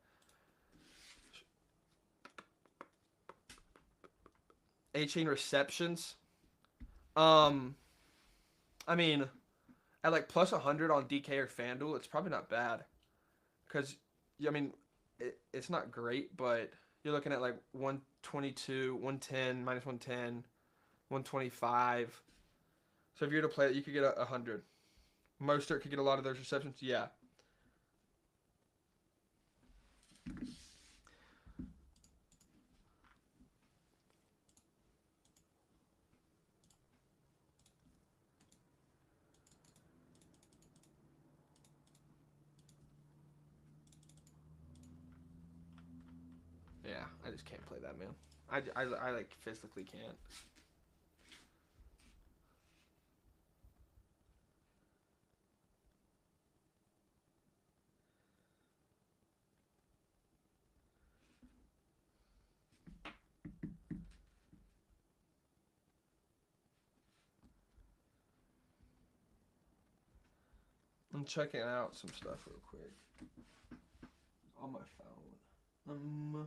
A-chain receptions. Um, I mean, at like plus 100 on DK or FanDuel, it's probably not bad. Because, I mean, it's not great, but you're looking at like 122, 110, minus 110, 125. So if you were to play it, you could get 100. Mostert could get a lot of those receptions. Yeah. Yeah, I just can't play that, man. I like physically can't. I'm checking out some stuff real quick on my phone.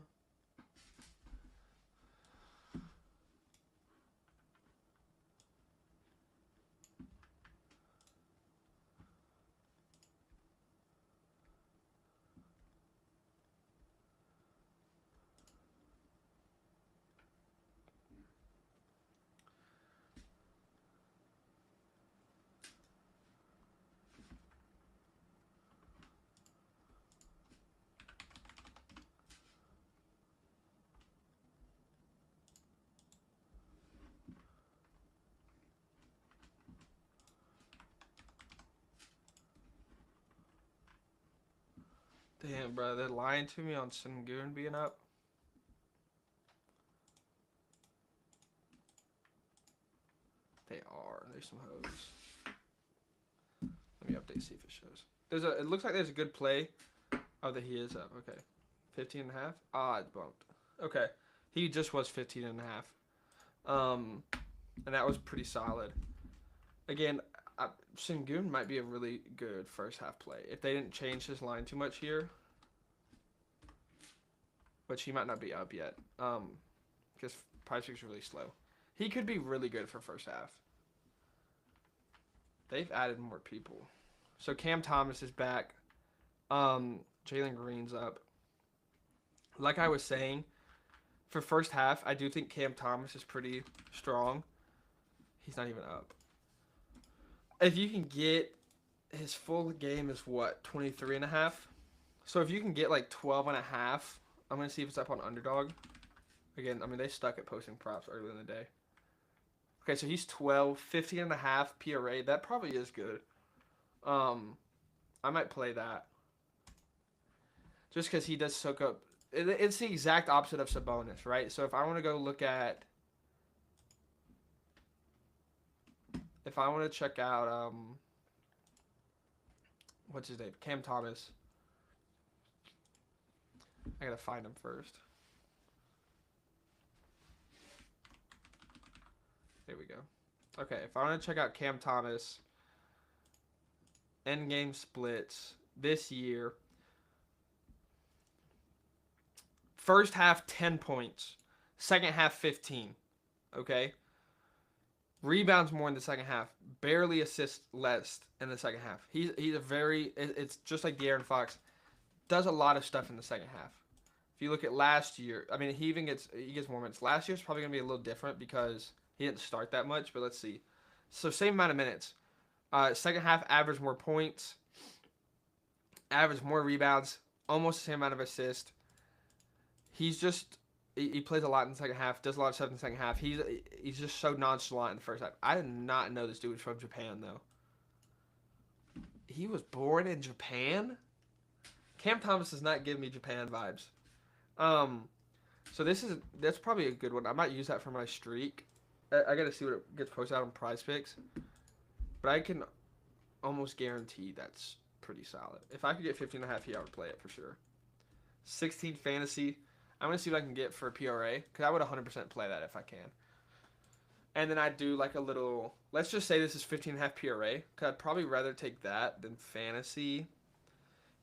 Damn, bro, they're lying to me on Sengun being up. They are. There's some hoes. Let me update, see if it shows. It looks like there's a good play. Oh, that he is up. Okay. 15 and a half? Ah, it bumped. Okay. He just was 15 and a half. And that was pretty solid. Again, Sengun might be a really good first half play. If they didn't change his line too much here. Which he might not be up yet. Because Price Pick's really slow. He could be really good for first half. They've added more people. So Cam Thomas is back. Jalen Green's up. Like I was saying, for first half, I do think Cam Thomas is pretty strong. He's not even up. If you can get his full game is what, 23 and a half? So if you can get like 12 and a half, I'm going to see if it's up on Underdog. Again, I mean, they stuck at posting props earlier in the day. Okay, so he's 12, 15 and a half PRA. That probably is good. I might play that. Just because he does soak up. It's the exact opposite of Sabonis, right? So if I want to go look at. If I want to check out. What's his name? Cam Thomas. I gotta find him first. There we go. Okay, if I want to check out Cam Thomas. Endgame splits this year. First half, 10 points. Second half, 15. Okay? Rebounds more in the second half. Barely assists less in the second half. He's a very... It's just like De'Aaron Fox. Does a lot of stuff in the second half. If you look at last year... I mean, he gets more minutes. Last year's probably going to be a little different because he didn't start that much. But let's see. So, same amount of minutes. Second half, average more points. Average more rebounds. Almost the same amount of assists. He's just he plays a lot in the second half, does a lot of stuff in the second half. He's just so nonchalant in the first half. I did not know this dude was from Japan though. He was born in Japan? Cam Thomas does not give me Japan vibes. So that's probably a good one. I might use that for my streak. I gotta see what it gets posted out on Prize Picks, but I can almost guarantee that's pretty solid. If I could get 15.5 here, I would play it for sure. 16 fantasy. I'm gonna see what I can get for PRA because I would 100% play that if I can. And then I'd do like a little. Let's just say this is 15.5 PRA because I'd probably rather take that than fantasy.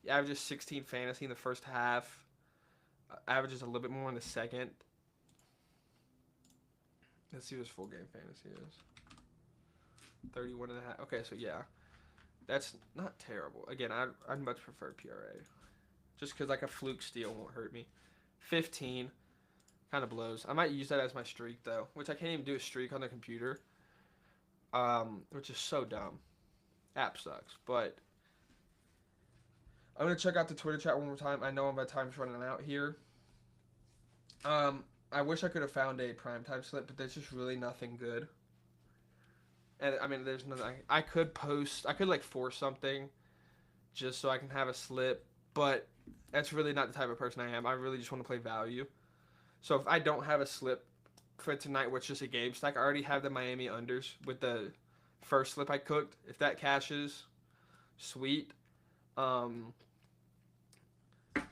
Averages 16 fantasy in the first half. Averages a little bit more in the second. Let's see what his full game fantasy is. 31.5. Okay, so yeah. That's not terrible. Again, I'd much prefer PRA. Just because like a fluke steal won't hurt me. 15. Kind of blows. I might use that as my streak though. Which I can't even do a streak on the computer. Which is so dumb. App sucks. But I'm going to check out the Twitter chat one more time. I know my time's running out here. I wish I could have found a primetime slip, but there's just really nothing good. And I mean, there's nothing. I could post. I could like force something, just so I can have a slip. But that's really not the type of person I am. I really just want to play value. So if I don't have a slip for tonight, which is just a game stack, I already have the Miami unders with the first slip I cooked. If that cashes, sweet. I'm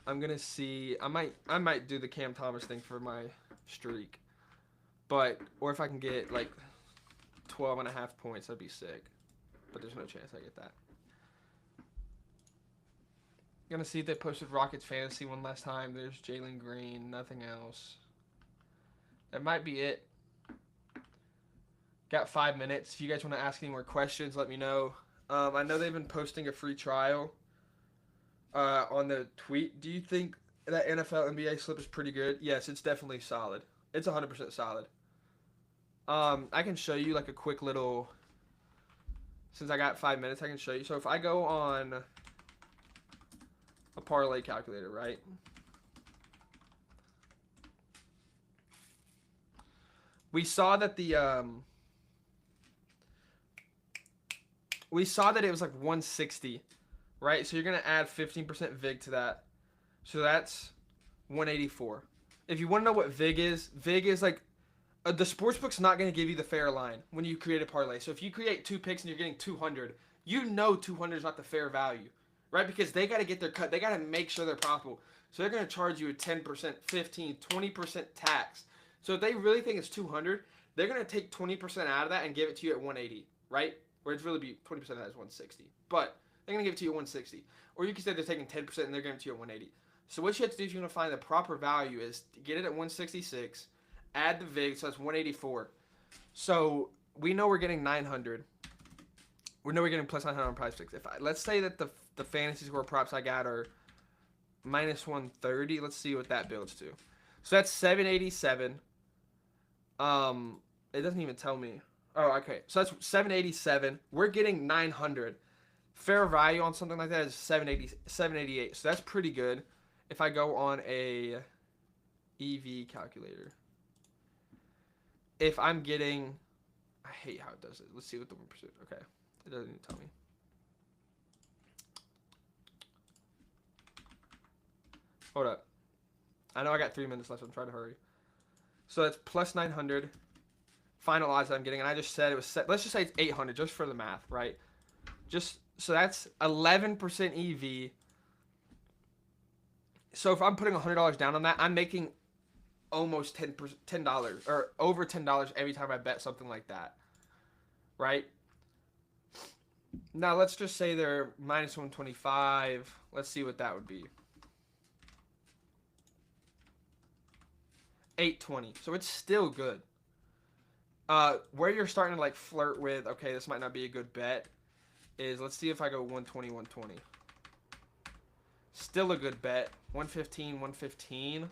gonna see. I might do the Cam Thomas thing for my streak, or if I can get like 12.5 points, that'd be sick. But there's no chance I get that. Gonna see if they posted Rockets fantasy one last time. There's Jalen Green, nothing else. That might be it. Got 5 minutes. If you guys want to ask any more questions, let me know. I know they've been posting a free trial on the tweet. Do you think that NFL NBA slip is pretty good? Yes, it's definitely solid. It's 100% solid. I can show you like a quick little. Since I got 5 minutes, I can show you. So if I go on a parlay calculator, right? We saw that we saw that it was like 160, right? So you're gonna add 15% VIG to that, so that's 184. If you want to know what VIG is like the sportsbook's not gonna give you the fair line when you create a parlay. So if you create 2 picks and you're getting 200, you know 200 is not the fair value, right? Because they gotta get their cut. They gotta make sure they're profitable. So they're gonna charge you a 10%, 15, 20% tax. So if they really think it's 200, they're going to take 20% out of that and give it to you at 180, right? Where it's really be 20% of that is 160. But they're going to give it to you at 160. Or you can say they're taking 10% and they're giving it to you at 180. So what you have to do if you want to find the proper value is to get it at 166, add the VIG, so that's 184. So we know we're getting 900. We know we're getting plus 900 on Prize Picks. Let's say that the fantasy score props I got are minus 130. Let's see what that builds to. So that's 787. It doesn't even tell me. Oh, okay. So that's 787. We're getting 900. Fair value on something like that is 788. So that's pretty good. If I go on a EV calculator. If I'm getting, I hate how it does it. Let's see what the 1%. Okay. It doesn't even tell me. Hold up. I know I got 3 minutes left. So I'm trying to hurry. So that's plus 900. Finalize that I'm getting, and I just said it was set. Let's just say it's 800 just for the math, right? So that's 11% EV. So if I'm putting $100 down on that, I'm making almost $10 or over $10 every time I bet something like that, right? Now let's just say they're minus 125. Let's see what that would be. 820. So it's still good. Where you're starting to like flirt with, okay, this might not be a good bet, is let's see if I go 120, 120. Still a good bet. 115, 115.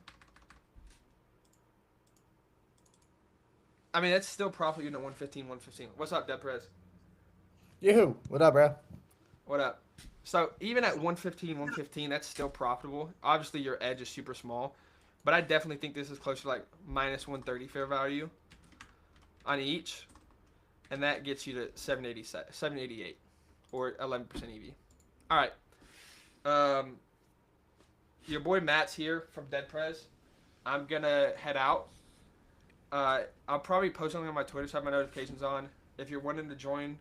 I mean, that's still profit unit 115, 115. What's up, Dead Perez? Yoo-hoo. What up, bro? What up? So even at 115, 115, that's still profitable. Obviously, your edge is super small. But I definitely think this is closer to like minus 130 fair value on each. And that gets you to 788 or 11% EV. All right. Your boy Matt's here from Dead Prez. I'm gonna head out. I'll probably post something on my Twitter so I have my notifications on. If you're wanting to join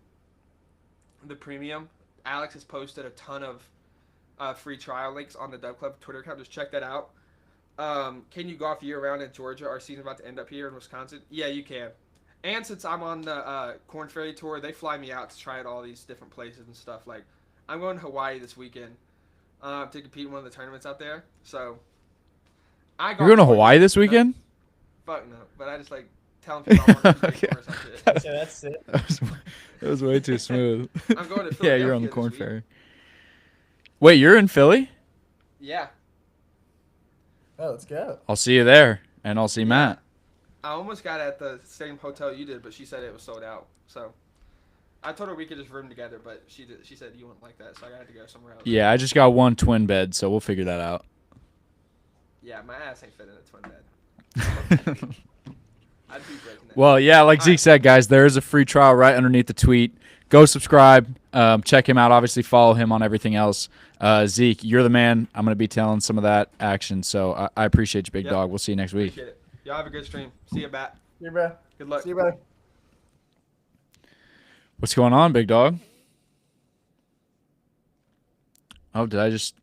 the premium, Alex has posted a ton of free trial links on the DubClub Twitter account. Just check that out. Can you golf year round in Georgia? Our season's about to end up here in Wisconsin. Yeah, you can. And since I'm on the Corn Ferry Tour, they fly me out to try out all these different places and stuff. Like, I'm going to Hawaii this weekend to compete in one of the tournaments out there. So, You're going to Hawaii this weekend? Fuck no. But I just like telling people I want to Okay. do some shit. So that's it. That was way too smooth. I'm going to Yeah, you're on the Philadelphia Corn this week. Ferry. Wait, you're in Philly? Yeah. Oh, let's go. I'll see you there, and I'll see Matt. I almost got at the same hotel you did, but she said it was sold out. So I told her we could just room together, but she said you wouldn't like that, so I had to go somewhere else. Yeah, I just got one twin bed, so we'll figure that out. Yeah, my ass ain't fit in a twin bed. I'd be breaking that. Well, yeah, like Zeke said, guys, there is a free trial right underneath the tweet. Go subscribe. Check him out. Obviously, follow him on everything else. Zeke, you're the man. I'm going to be telling some of that action, so I appreciate you, big dog. We'll see you next week. Appreciate it. Y'all have a good stream. See you, Bat. See you, bro. Good luck. See you, brother. What's going on, big dog? Oh, did I just...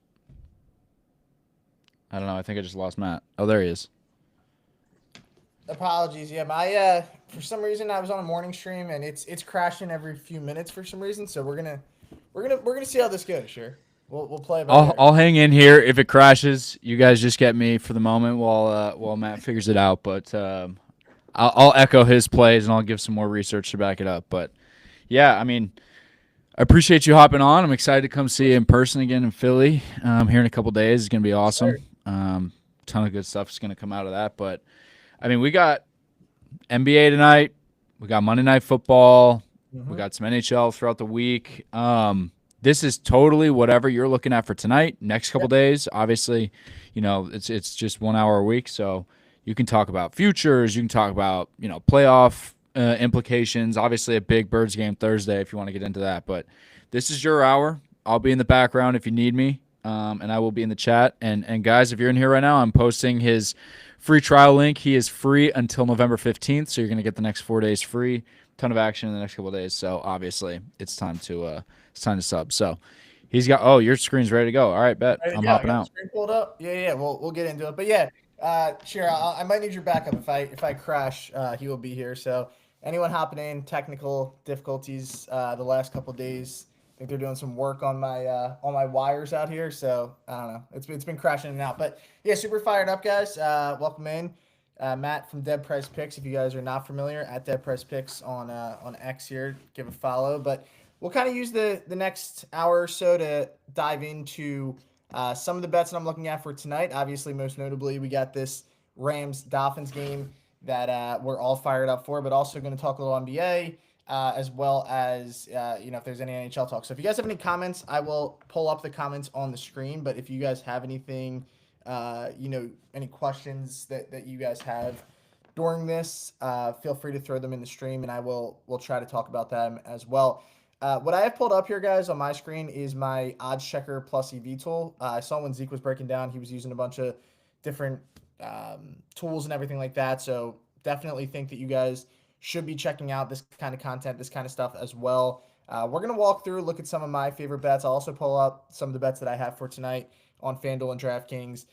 I don't know. I think I just lost Matt. Oh, there he is. Apologies. Yeah, my for some reason I was on a morning stream and it's crashing every few minutes for some reason. So we're gonna see how this goes. Sure, we'll play it. I'll hang in here. If it crashes, you guys just get me for the moment while Matt figures it out. But I'll echo his plays and I'll give some more research to back it up. But yeah, I mean, I appreciate you hopping on. I'm excited to come see you in person again in Philly here in a couple days. It's gonna be awesome. Ton of good stuff is gonna come out of that. But I mean, we got NBA tonight. We got Monday Night Football. We got some NHL throughout the week. This is totally whatever you're looking at for tonight. Next couple days, obviously, you know, it's just 1 hour a week, so you can talk about futures. You can talk about, you know, playoff implications. Obviously, a big Birds game Thursday if you want to get into that. But this is your hour. I'll be in the background if you need me, and I will be in the chat. And guys, if you're in here right now, I'm posting his free trial link. He is free until November 15th, so you're going to get the next 4 days free. Ton of action in the next couple of days. So obviously, it's time to sub. So he's got. Oh, your screen's ready to go. All right, bet. I'm hopping out. Screen pulled up. Yeah. We'll get into it. But yeah, sure. I might need your backup if I crash. He will be here. So anyone hopping in, technical difficulties the last couple of days. I think they're doing some work on my wires out here. So I don't know. It's been crashing in and out. But yeah, super fired up, guys. Welcome in. Matt from Dead Price Picks. If you guys are not familiar, at Dead Price Picks on X here, give a follow. But we'll kind of use the next hour or so to dive into some of the bets that I'm looking at for tonight. Obviously, most notably, we got this Rams-Dolphins game that we're all fired up for, but also going to talk a little NBA as well as, if there's any NHL talk. So if you guys have any comments, I will pull up the comments on the screen. But if you guys have anything, any questions that you guys have during this, feel free to throw them in the stream, and we'll try to talk about them as well. What I have pulled up here, guys, on my screen is my odds checker plus EV tool. I saw when Zeke was breaking down, he was using a bunch of different tools and everything like that. So definitely think that you guys should be checking out this kind of content, this kind of stuff as well. We're going to walk through, look at some of my favorite bets. I'll also pull up some of the bets that I have for tonight on FanDuel and DraftKings,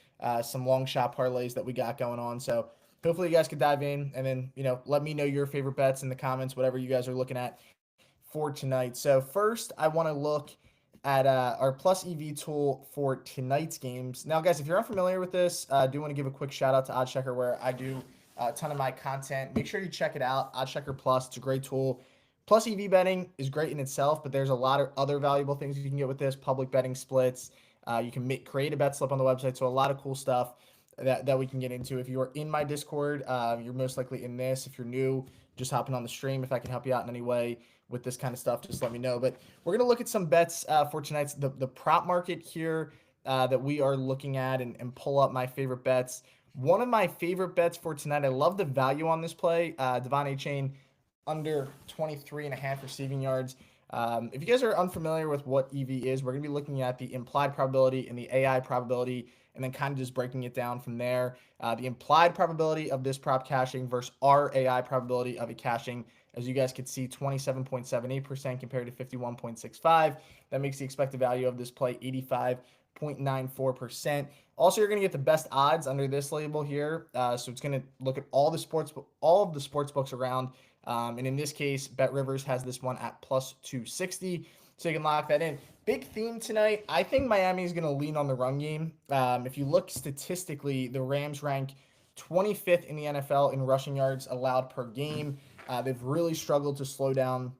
some long shot parlays that we got going on. So hopefully you guys can dive in and then, let me know your favorite bets in the comments, whatever you guys are looking at for tonight. So first, I want to look at our plus EV tool for tonight's games. Now, guys, if you're unfamiliar with this, I do want to give a quick shout out to OddsChecker, where I do a ton of my content. Make sure you check it out. OddsChecker Plus, it's a great tool. Plus EV betting is great in itself, but there's a lot of other valuable things you can get with this. Public betting splits. You can create a bet slip on the website. So a lot of cool stuff that we can get into. If you are in my Discord, you're most likely in this. If you're new, just hopping on the stream. If I can help you out in any way with this kind of stuff, just let me know. But we're going to look at some bets for tonight's the prop market here that we are looking at and pull up my favorite bets. One of my favorite bets for tonight, I love the value on this play. Devon Achane under 23.5 receiving yards. If you guys are unfamiliar with what EV is, we're going to be looking at the implied probability and the AI probability, and then kind of just breaking it down from there. The implied probability of this prop cashing versus our AI probability of it cashing. As you guys can see, 27.78% compared to 51.65. That makes the expected value of this play 85.94%. Also, you're going to get the best odds under this label here. So it's going to look at all of the sports books around. And in this case, Bet Rivers has this one at plus 260. So you can lock that in. Big theme tonight. I think Miami is going to lean on the run game. If you look statistically, the Rams rank 25th in the NFL in rushing yards allowed per game. They've really struggled to slow down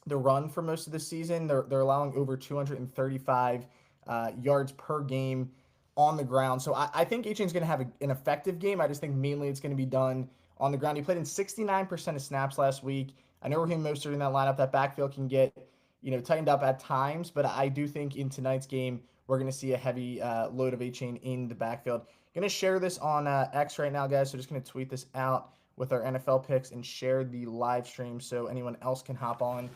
the run for most of the season. They're allowing over 235 yards per game on the ground. So I think Achane's going to have an effective game. I just think mainly it's going to be done on the ground. He played in 69% of snaps last week. I know Raheem Mostert in that lineup. That backfield can get, tightened up at times, but I do think in tonight's game we're going to see a heavy load of Achane in the backfield. Going to share this on X right now, guys. So just going to tweet this out with our NFL picks and share the live stream so anyone else can hop on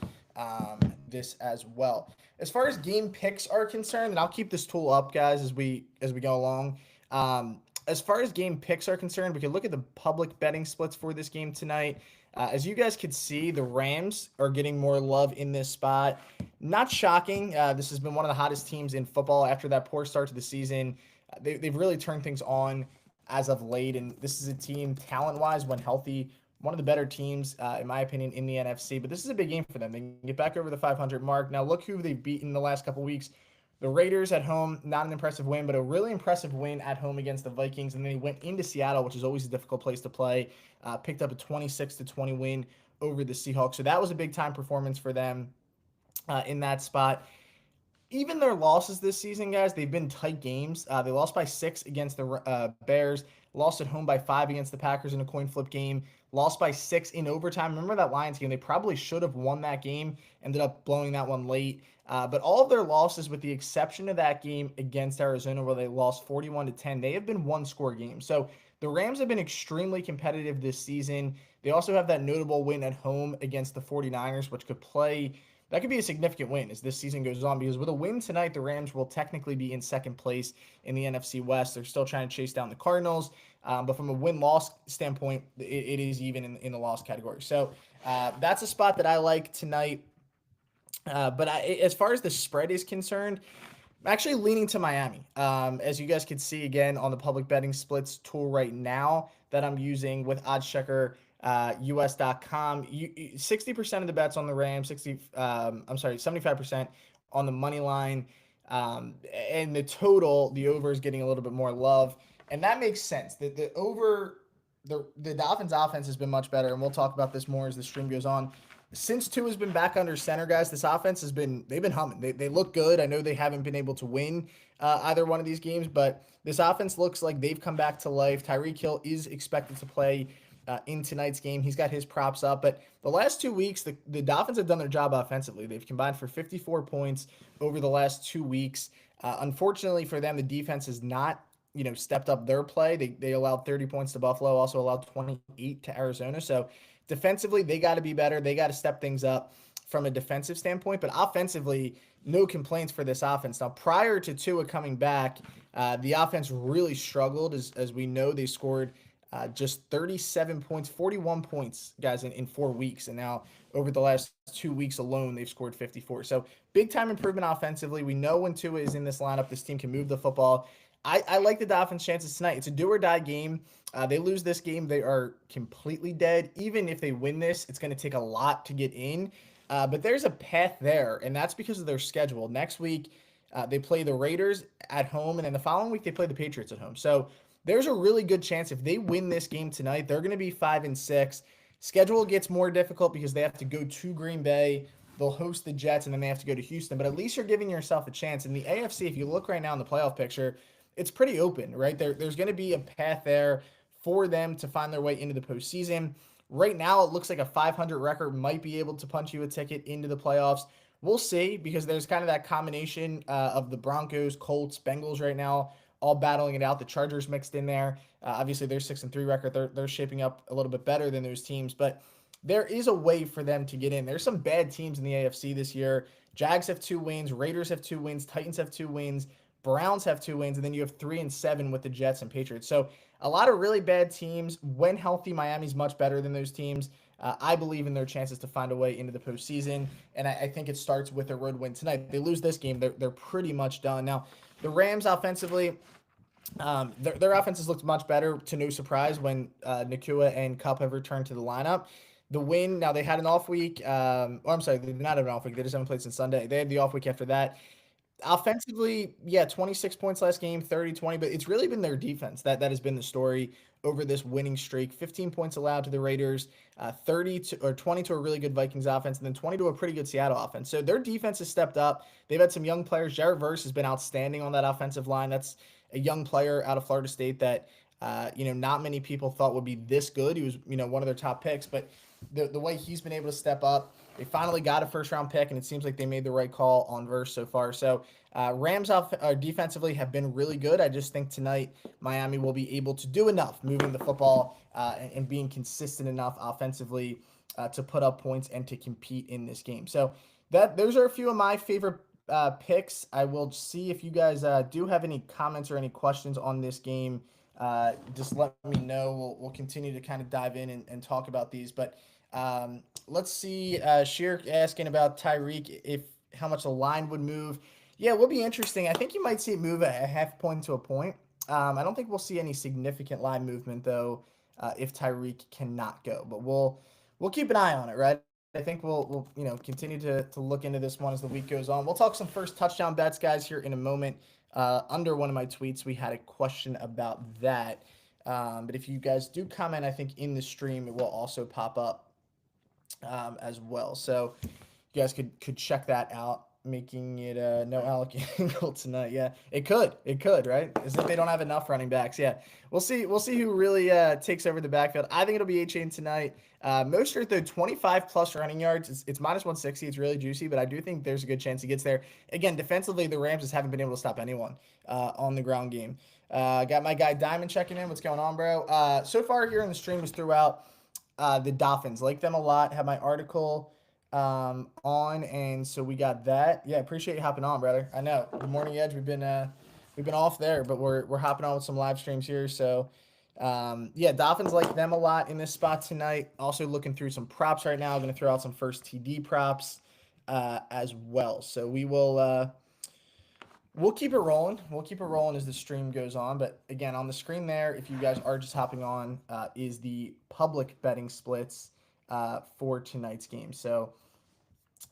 this as well. As far as game picks are concerned, and I'll keep this tool up, guys, as we go along. As far as game picks are concerned, we can look at the public betting splits for this game tonight. As you guys could see, the Rams are getting more love in this spot. Not shocking. This has been one of the hottest teams in football after that poor start to the season. They've really turned things on as of late, and this is a team talent-wise, when healthy, one of the better teams, in my opinion, in the NFC. But this is a big game for them. They can get back over the 500 mark. Now, look who they've beaten the last couple weeks. The Raiders at home, not an impressive win, but a really impressive win at home against the Vikings. And then they went into Seattle, which is always a difficult place to play, picked up a 26-20 win over the Seahawks. So that was a big-time performance for them in that spot. Even their losses this season, guys, they've been tight games. They lost by 6 against the Bears, lost at home by 5 against the Packers in a coin flip game, lost by 6 in overtime. Remember that Lions game? They probably should have won that game, ended up blowing that one late. But all of their losses, with the exception of that game against Arizona where they lost 41-10, they have been one-score games. So the Rams have been extremely competitive this season. They also have that notable win at home against the 49ers, which could be a significant win as this season goes on, because with a win tonight, the Rams will technically be in second place in the NFC West. They're still trying to chase down the Cardinals, but from a win-loss standpoint, it is even in the loss category. So that's a spot that I like tonight. But as far as the spread is concerned, I'm actually leaning to Miami. As you guys can see again on the public betting splits tool right now that I'm using with OddsChecker, us.com. 60% of the bets on the Rams, 75% on the money line. And the total, the over is getting a little bit more love. And that makes sense. The Dolphins offense has been much better. And we'll talk about this more as the stream goes on. Since Tua has been back under center, guys, this offense they've been humming. They look good. I know they haven't been able to win either one of these games, but this offense looks like they've come back to life. Tyreek Hill is expected to play in tonight's game. He's got his props up, but the last 2 weeks, the Dolphins have done their job offensively. They've combined for 54 points over the last 2 weeks. Unfortunately for them, the defense has not, stepped up their play. They allowed 30 points to Buffalo, also allowed 28 to Arizona. So defensively, they got to be better. They got to step things up from a defensive standpoint, but offensively, no complaints for this offense. Now, prior to Tua coming back, the offense really struggled. As we know, they scored just 37 points, 41 points, guys, in 4 weeks. And now over the last 2 weeks alone, they've scored 54. So big time improvement offensively. We know when Tua is in this lineup, this team can move the football. I like the Dolphins' chances tonight. It's a do or die game. They lose this game, they are completely dead. Even if they win this, it's going to take a lot to get in. But there's a path there, and that's because of their schedule. Next week, they play the Raiders at home, and then the following week, they play the Patriots at home. So there's a really good chance if they win this game tonight, they're going to be 5-6. Schedule gets more difficult because they have to go to Green Bay. They'll host the Jets, and then they have to go to Houston. But at least you're giving yourself a chance. In the AFC, if you look right now in the playoff picture, it's pretty open, right? There's going to be a path there for them to find their way into the postseason. Right now, it looks like a 500 record might be able to punch you a ticket into the playoffs. We'll see, because there's kind of that combination of the Broncos, Colts, Bengals right now, all battling it out. The Chargers mixed in there. Obviously, their 6-3 record. They're shaping up a little bit better than those teams. But there is a way for them to get in. There's some bad teams in the AFC this year. Jags have 2 wins, Raiders have 2 wins, Titans have 2 wins, Browns have 2 wins, and then you have 3 and 7 with the Jets and Patriots. So a lot of really bad teams. When healthy, Miami's much better than those teams. I believe in their chances to find a way into the postseason, and I think it starts with a road win tonight. They lose this game, they're pretty much done. Now, the Rams offensively, their offenses looked much better, to no surprise, when Nakua and Kupp have returned to the lineup. The win, now they had an off week. I'm sorry, they did not have an off week. They just haven't played since Sunday. They had the off week after that. Offensively, yeah, 26 points last game, 30-20, but it's really been their defense that has been the story over this winning streak. 15 points allowed to the Raiders, 20 to a really good Vikings offense, and then 20 to a pretty good Seattle offense. So their defense has stepped up. They've had some young players. Jarrett Verse has been outstanding on that offensive line. That's a young player out of Florida State that not many people thought would be this good. He was, one of their top picks, but the way he's been able to step up, they finally got a first-round pick, and it seems like they made the right call on Verse so far. So Rams defensively have been really good. I just think tonight Miami will be able to do enough moving the football and being consistent enough offensively to put up points and to compete in this game. So those are a few of my favorite picks. I will see if you guys do have any comments or any questions on this game. Just let me know. We'll continue to kind of dive in and talk about these. But let's see. Sheer asking about Tyreek, how much the line would move. Yeah, it will be interesting. I think you might see it move a half point to a point. I don't think we'll see any significant line movement though if Tyreek cannot go. But we'll keep an eye on it, right? I think we'll continue to look into this one as the week goes on. We'll talk some first touchdown bets, guys, here in a moment. Under one of my tweets, we had a question about that. But if you guys do comment, I think in the stream, it will also pop up as well. So you guys could check that out. Making it no Alec Ingle tonight. Yeah, it could, right? As if they don't have enough running backs. Yeah, we'll see who really takes over the backfield. I think it'll be A-Chain tonight. Mostert, though, 25 plus running yards. It's minus 160. It's really juicy, but I do think there's a good chance he gets there. Again, defensively, the Rams just haven't been able to stop anyone on the ground game. Got my guy Diamond checking in. What's going on, bro? So far here in the stream was throughout the Dolphins. Like them a lot. Have my article on, and so we got that. Yeah, appreciate you hopping on, brother. I know the Morning Edge, we've been off there, but we're hopping on with some live streams here. So yeah, Dolphins like them a lot in this spot tonight. Also looking through some props right now. I'm going to throw out some first TD props as well. So we'll keep it rolling. We'll keep it rolling as the stream goes on. But again, on the screen there, if you guys are just hopping on, is the public betting splits for tonight's game. So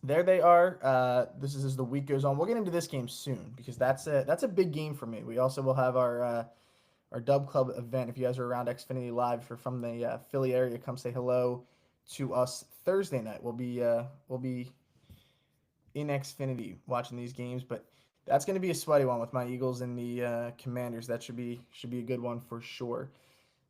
there they are. This is as the week goes on. We'll get into this game soon because that's a big game for me. We also will have our DubClub event. If you guys are around Xfinity Live, if you're from the Philly area, come say hello to us Thursday night. We'll be in Xfinity watching these games, but that's going to be a sweaty one with my Eagles and the Commanders. That should be a good one for sure.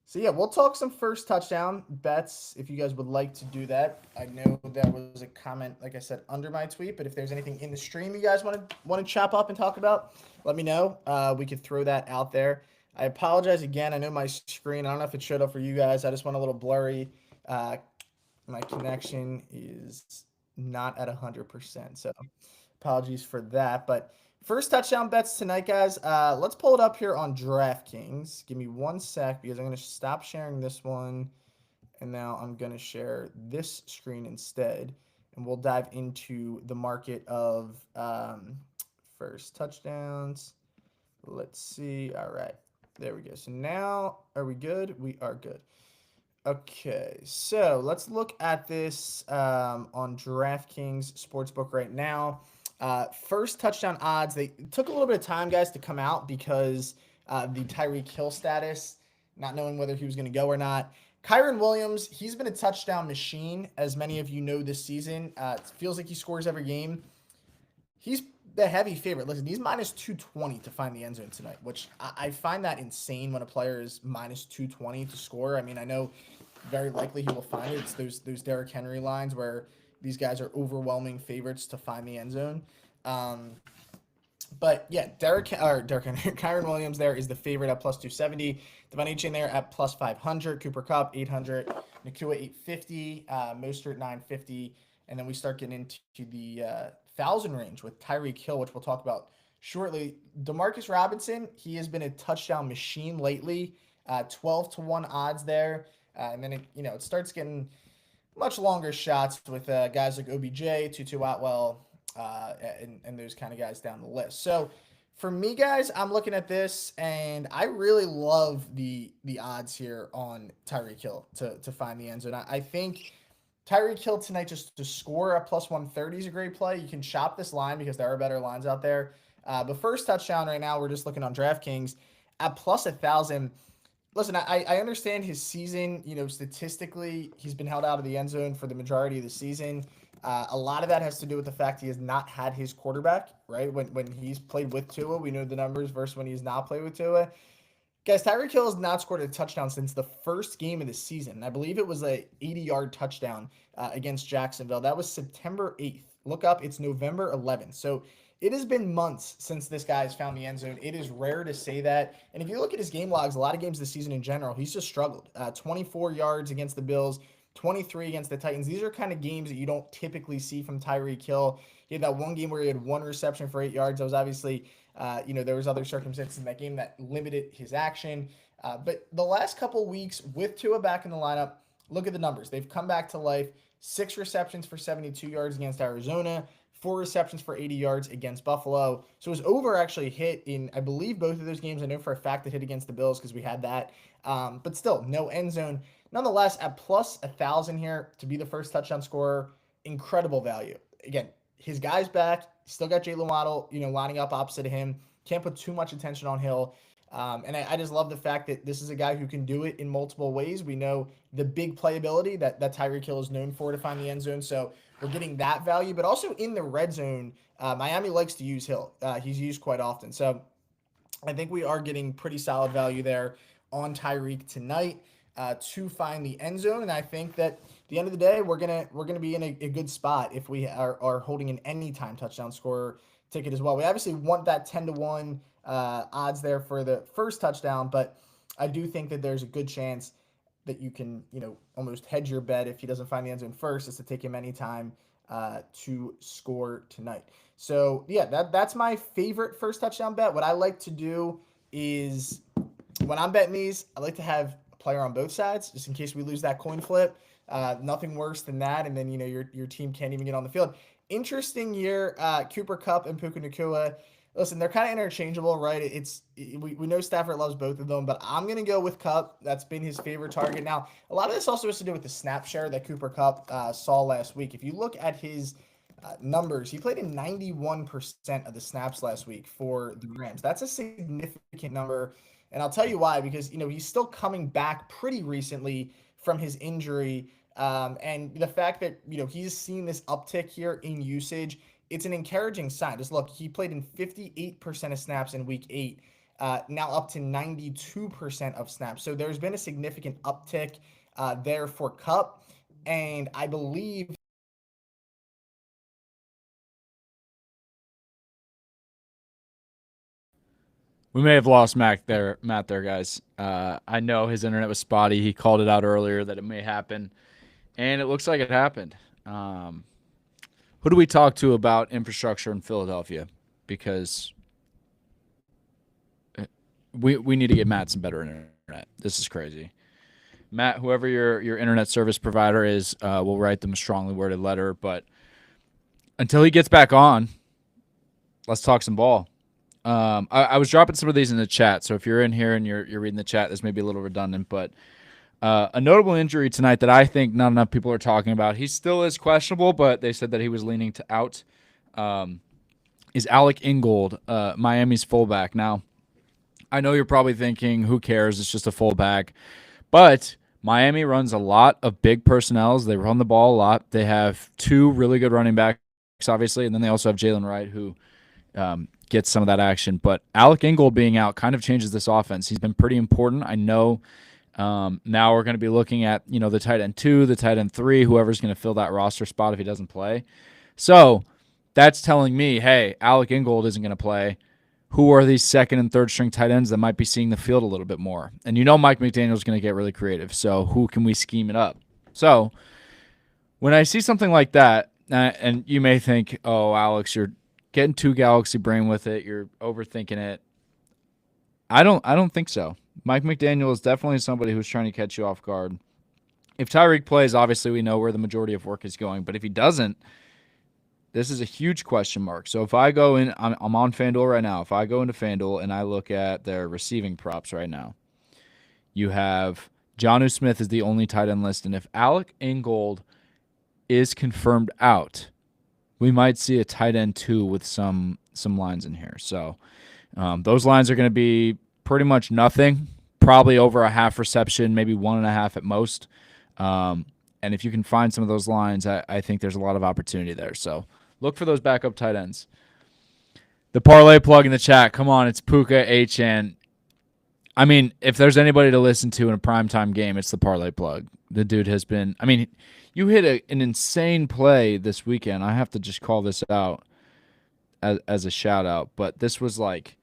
So yeah, we'll talk some first touchdown bets if you guys would like to do that. I know that was a comment, like I said, under my tweet, but if there's anything in the stream you guys want to chop up and talk about, let me know. We could throw that out there. I apologize again. I know my screen, I don't know if it showed up for you guys. I just went a little blurry. My connection is not at 100%, so apologies for that. But first touchdown bets tonight, guys. Let's pull it up here on DraftKings. Give me 1 sec because I'm going to stop sharing this one. And now I'm going to share this screen instead. And we'll dive into the market of first touchdowns. Let's see. All right. There we go. So now, are we good? We are good. Okay. So let's look at this on DraftKings Sportsbook right now. First touchdown odds, they took a little bit of time, guys, to come out because the Tyreek Hill status, not knowing whether he was going to go or not. Kyron Williams, he's been a touchdown machine, as many of you know this season. It feels like he scores every game. He's the heavy favorite. Listen, he's minus 220 to find the end zone tonight, which I find that insane when a player is minus 220 to score. I mean, I know very likely he will find it. It's those Derrick Henry lines where these guys are overwhelming favorites to find the end zone. But yeah, Kyron Williams there is the favorite at plus 270. Devon Achane there at plus 500. Cooper Kupp 800. Nakua 850. Mostert 950. And then we start getting into the 1,000 range with Tyreek Hill, which we'll talk about shortly. Demarcus Robinson, he has been a touchdown machine lately. 12-1 odds there. And then it starts getting much longer shots with guys like OBJ, Tutu Atwell, and those kind of guys down the list. So for me, guys, I'm looking at this, and I really love the odds here on Tyreek Hill to find the end zone. I think Tyreek Hill tonight just to score a plus 130 is a great play. You can shop this line because there are better lines out there. The first touchdown right now, we're just looking on DraftKings at plus 1,000. Listen, I understand his season, statistically, he's been held out of the end zone for the majority of the season. A lot of that has to do with the fact he has not had his quarterback, right? When he's played with Tua, we know the numbers versus when he's not played with Tua. Guys, Tyreek Hill has not scored a touchdown since the first game of the season. I believe it was a 80-yard touchdown against Jacksonville. That was September 8th. Look up, it's November 11th. So it has been months since this guy has found the end zone. It is rare to say that. And if you look at his game logs, a lot of games this season in general, he's just struggled. 24 yards against the Bills, 23 against the Titans. These are kind of games that you don't typically see from Tyreek Hill. He had that one game where he had one reception for 8 yards. That was obviously, there was other circumstances in that game that limited his action. But the last couple weeks with Tua back in the lineup, look at the numbers. They've come back to life. 6 receptions for 72 yards against Arizona. 4 receptions for 80 yards against Buffalo. So his over actually hit in, I believe, both of those games. I know for a fact it hit against the Bills because we had that. But still, no end zone. Nonetheless, at plus 1,000 here to be the first touchdown scorer, incredible value. Again, his guy's back. Still got Jalen Waddle, lining up opposite of him. Can't put too much attention on Hill. And I just love the fact that this is a guy who can do it in multiple ways. We know the big playability that Tyreek Hill is known for to find the end zone. So we're getting that value, but also in the red zone, Miami likes to use Hill. He's used quite often. So I think we are getting pretty solid value there on Tyreek tonight to find the end zone. And I think that at the end of the day, we're gonna be in a good spot if we are holding an anytime touchdown scorer ticket as well. We obviously want that 10-1 odds there for the first touchdown, but I do think that there's a good chance that you can, almost hedge your bet if he doesn't find the end zone first, is to take him anytime to score tonight. So yeah, that's my favorite first touchdown bet. What I like to do is when I'm betting these, I like to have a player on both sides just in case we lose that coin flip. Nothing worse than that, and then your team can't even get on the field. Interesting year, Cooper Kupp and Puka Nacua. Listen, they're kind of interchangeable, right? We know Stafford loves both of them, but I'm going to go with Kupp. That's been his favorite target. Now, a lot of this also has to do with the snap share that Cooper Kupp saw last week. If you look at his numbers, he played in 91% of the snaps last week for the Rams. That's a significant number, and I'll tell you why, because, he's still coming back pretty recently from his injury, and the fact that, he's seen this uptick here in usage, it's an encouraging sign. Just look, he played in 58% of snaps in week 8, now up to 92% of snaps. So there's been a significant uptick there for Kupp, and I believe We may have lost Matt there, guys. I know his internet was spotty. He called it out earlier that it may happen, and it looks like it happened. Who do we talk to about infrastructure in Philadelphia? Because we need to get Matt some better internet. This is crazy. Matt, whoever your internet service provider is, will write them a strongly worded letter. But until he gets back on, let's talk some ball. I was dropping some of these in the chat, so if you're in here and you're reading the chat, this may be a little redundant, but a notable injury tonight that I think not enough people are talking about. He still is questionable, but they said that he was leaning to out. Is Alec Ingold, Miami's fullback. Now, I know you're probably thinking, who cares? It's just a fullback. But Miami runs a lot of big personnels. They run the ball a lot. They have 2 really good running backs, obviously, and then they also have Jalen Wright, who gets some of that action. But Alec Ingold being out kind of changes this offense. He's been pretty important. I know now we're going to be looking at, the tight end 2, the tight end 3, whoever's going to fill that roster spot if he doesn't play. So that's telling me, hey, Alec Ingold isn't going to play. Who are these second and third string tight ends that might be seeing the field a little bit more? And Mike McDaniel's going to get really creative. So who can we scheme it up? So when I see something like that, and you may think, oh, Alex, you're getting too galaxy brain with it. You're overthinking it. I don't think so. Mike McDaniel is definitely somebody who's trying to catch you off guard. If Tyreek plays, obviously we know where the majority of work is going. But if he doesn't, this is a huge question mark. So if I go in, I'm on FanDuel right now. If I go into FanDuel and I look at their receiving props right now, you have Jonnu Smith is the only tight end list. And if Alec Ingold is confirmed out, we might see a tight end 2 with some lines in here. So those lines are going to be pretty much nothing, probably over a half reception, maybe 1.5 at most. And if you can find some of those lines, I think there's a lot of opportunity there. So look for those backup tight ends. The parlay plug in the chat. Come on, it's Puka Achane. I mean, if there's anybody to listen to in a primetime game, it's the parlay plug. The dude has been, I mean, you hit an insane play this weekend. I have to just call this out as a shout out. But this was like,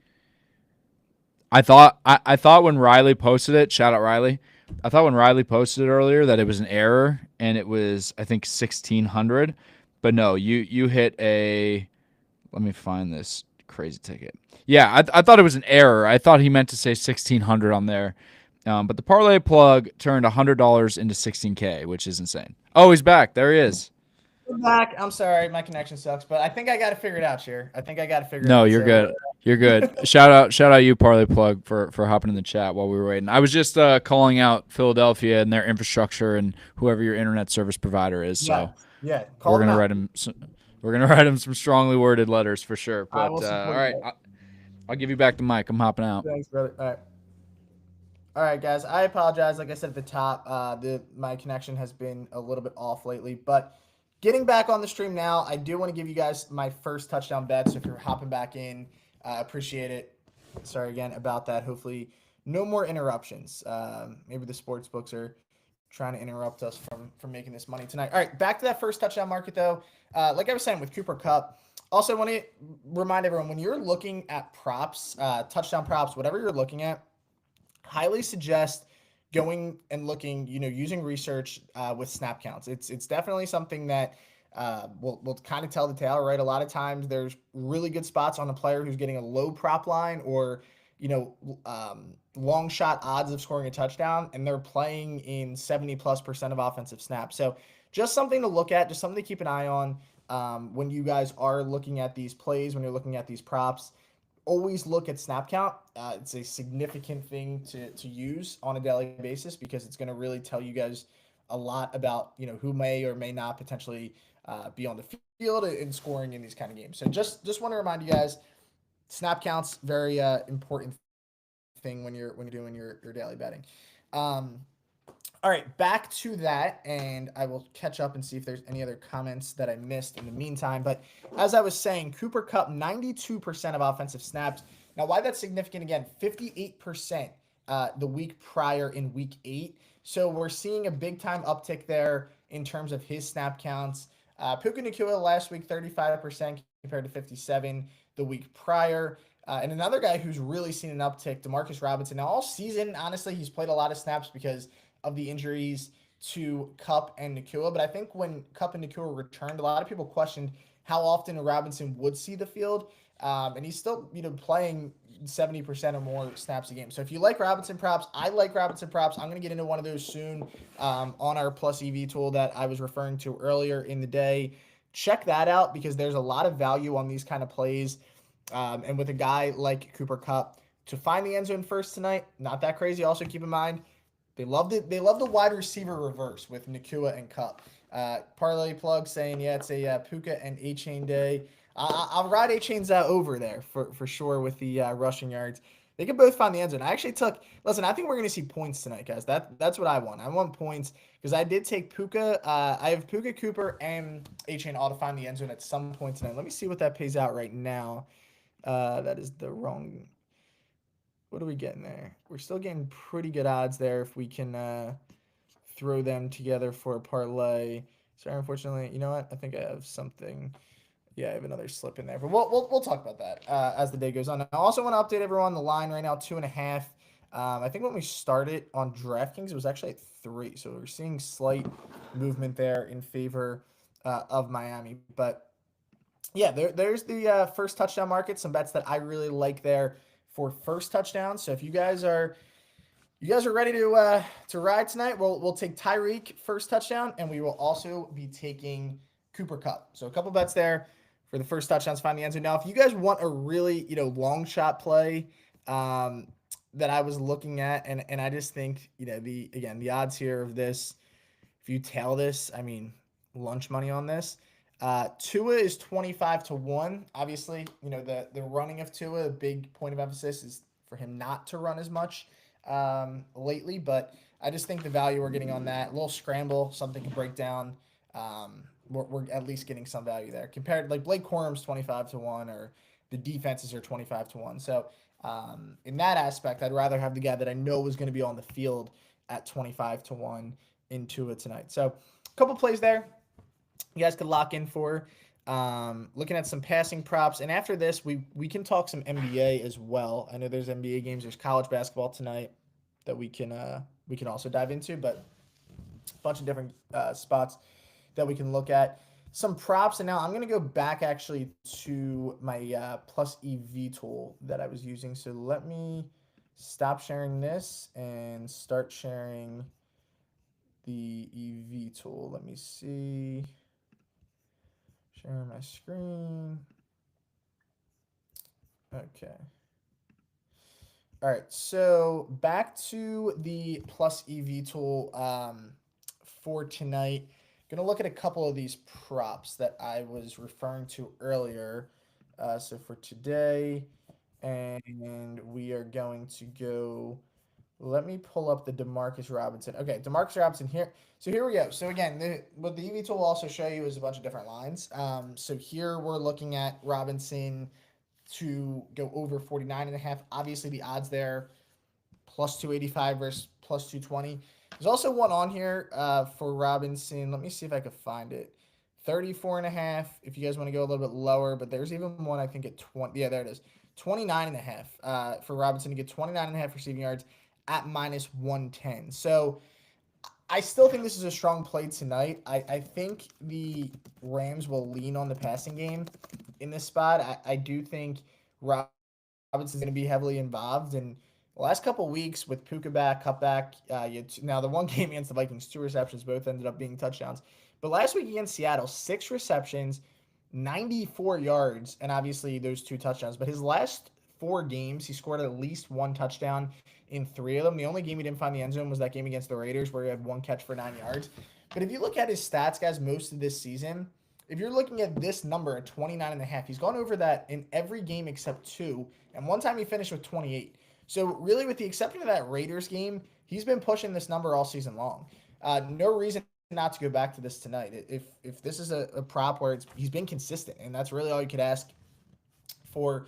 I thought when Riley posted it, shout out Riley. I thought when Riley posted it earlier that it was an error and it was, I think, 1,600. But no, you hit a, let me find this crazy ticket. Yeah, I thought it was an error. I thought he meant to say 1,600 on there. But the parlay plug turned $100 into 16K, which is insane. Oh, he's back. There he is. I'm back. I'm sorry, my connection sucks, but I think I got to figure it out, Sheer. I think I got to figure it out. No, you're good. You're good. shout out you, parlay plug, for hopping in the chat while we were waiting. I was just calling out Philadelphia and their infrastructure and whoever your internet service provider is. So yeah, we're gonna write him. We're gonna write him some strongly worded letters for sure. But all right, I'll give you back the mic. I'm hopping out. Thanks, brother. All right, guys. I apologize. Like I said at the top, my connection has been a little bit off lately, but getting back on the stream now, I do want to give you guys my first touchdown bet. So if you're hopping back in, appreciate it. Sorry again about that. Hopefully, no more interruptions. Maybe the sports books are trying to interrupt us from making this money tonight. All right, back to that first touchdown market though. Like I was saying with Cooper Kupp, also want to remind everyone when you're looking at props, touchdown props, whatever you're looking at, highly suggest going and looking, using research with snap counts. It's definitely something that will kind of tell the tale, right? A lot of times there's really good spots on a player who's getting a low prop line or long shot odds of scoring a touchdown, and they're playing in 70+% of offensive snaps. So just something to look at, just something to keep an eye on when you guys are looking at these plays, when you're looking at these props. Always look at snap count. It's a significant thing to use on a daily basis because it's going to really tell you guys a lot about who may or may not potentially be on the field and scoring in these kind of games. So just want to remind you guys, snap counts very important thing when you're doing your daily betting. All right, back to that, and I will catch up and see if there's any other comments that I missed in the meantime. But as I was saying, Cooper Kupp, 92% of offensive snaps. Now, why that's significant, again, 58% the week prior in week 8. So we're seeing a big-time uptick there in terms of his snap counts. Puka Nacua last week, 35% compared to 57% the week prior. And another guy who's really seen an uptick, Demarcus Robinson. Now, all season, honestly, he's played a lot of snaps because of the injuries to Kupp and Nacua. But I think when Kupp and Nacua returned, a lot of people questioned how often Robinson would see the field. And he's still, playing 70% or more snaps a game. So if you like Robinson props, I like Robinson props. I'm going to get into one of those soon on our Plus EV tool that I was referring to earlier in the day. Check that out because there's a lot of value on these kind of plays. And with a guy like Cooper Kupp, to find the end zone first tonight, not that crazy. Also keep in mind, they love the wide receiver reverse with Nacua and Kupp. Parlay plug saying, yeah, it's a Puka and Achane day. I'll ride Achane's over there for sure with the rushing yards. They can both find the end zone. I actually listen, I think we're going to see points tonight, guys. That's what I want. I want points because I did take Puka. I have Puka, Cooper, and Achane all to find the end zone at some point tonight. Let me see what that pays out right now. That is the wrong. What are we getting there? We're still getting pretty good odds there if we can throw them together for a parlay. Sorry, unfortunately, you know what? I think I have something Yeah, I have another slip in there, but we'll talk about that as the day goes on. I also want to update everyone. The line right now 2.5. I think when we started on DraftKings, it was actually at 3, so we're seeing slight movement there in favor of Miami. But yeah, there's the first touchdown market. Some bets that I really like there for first touchdown. So if you guys are ready to ride tonight, we'll take Tyreek first touchdown, and we will also be taking Cooper Kupp. So a couple bets there for the first touchdowns, find the end zone. Now, if you guys want a really long shot play that I was looking at, and I just think the odds here of this, if you tail this, I mean lunch money on this. Tua is 25-1. Obviously, the running of Tua, a big point of emphasis is for him not to run as much lately, but I just think the value we're getting on that, a little scramble, something can break down. We're at least getting some value there compared, like Blake Corum's 25-1, or the defenses are 25-1. So in that aspect, I'd rather have the guy that I know is going to be on the field at 25-1 into it tonight. So a couple plays there you guys could lock in for. Looking at some passing props, and after this, we can talk some NBA as well. I know there's NBA games, there's college basketball tonight that we can also dive into, but a bunch of different spots that we can look at. Some props, and now I'm gonna go back actually to my plus EV tool that I was using. So let me stop sharing this and start sharing the EV tool. Let me see. Sharing my screen. Okay. All right, so back to the plus EV tool for tonight. Going to look at a couple of these props that I was referring to earlier. So for today, and we are going to go. Let me pull up the Demarcus Robinson. Okay, Demarcus Robinson here. So here we go. So again, what the EV tool will also show you is a bunch of different lines. So here we're looking at Robinson to go over 49.5. Obviously the odds there, plus 285 versus plus 220. There's also one on here for Robinson. Let me see if I can find it. 34.5 if you guys want to go a little bit lower, but there's even one I think at 20. Yeah, there it is. 29.5 for Robinson to get 29.5 receiving yards at minus 110. So I still think this is a strong play tonight. I think the Rams will lean on the passing game in this spot. I do think Robinson's going to be heavily involved. And the last couple of weeks with Puka back, Kupp back, now the one game against the Vikings, 2 receptions, both ended up being touchdowns. But last week against Seattle, 6 receptions, 94 yards, and obviously those 2 touchdowns. But his last 4 games, he scored at least 1 touchdown in 3 of them. The only game he didn't find the end zone was that game against the Raiders where he had 1 catch for 9 yards. But if you look at his stats, guys, most of this season, if you're looking at this number at 29.5, he's gone over that in every game except 2, and one time he finished with 28. So really, with the exception of that Raiders game, he's been pushing this number all season long. No reason not to go back to this tonight. If this is a prop where he's been consistent, and that's really all you could ask for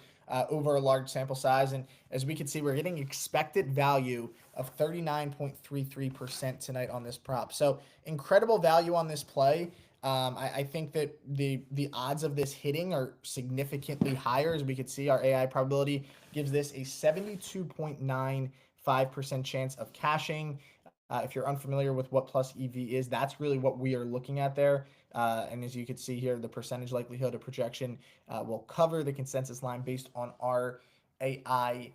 over a large sample size. And as we can see, we're getting expected value of 39.33% tonight on this prop. So incredible value on this play. I think that the odds of this hitting are significantly higher. As we can see, our AI probability gives this a 72.95% chance of cashing. If you're unfamiliar with what plus EV is, that's really what we are looking at there. And as you can see here, the percentage likelihood of projection will cover the consensus line based on our AI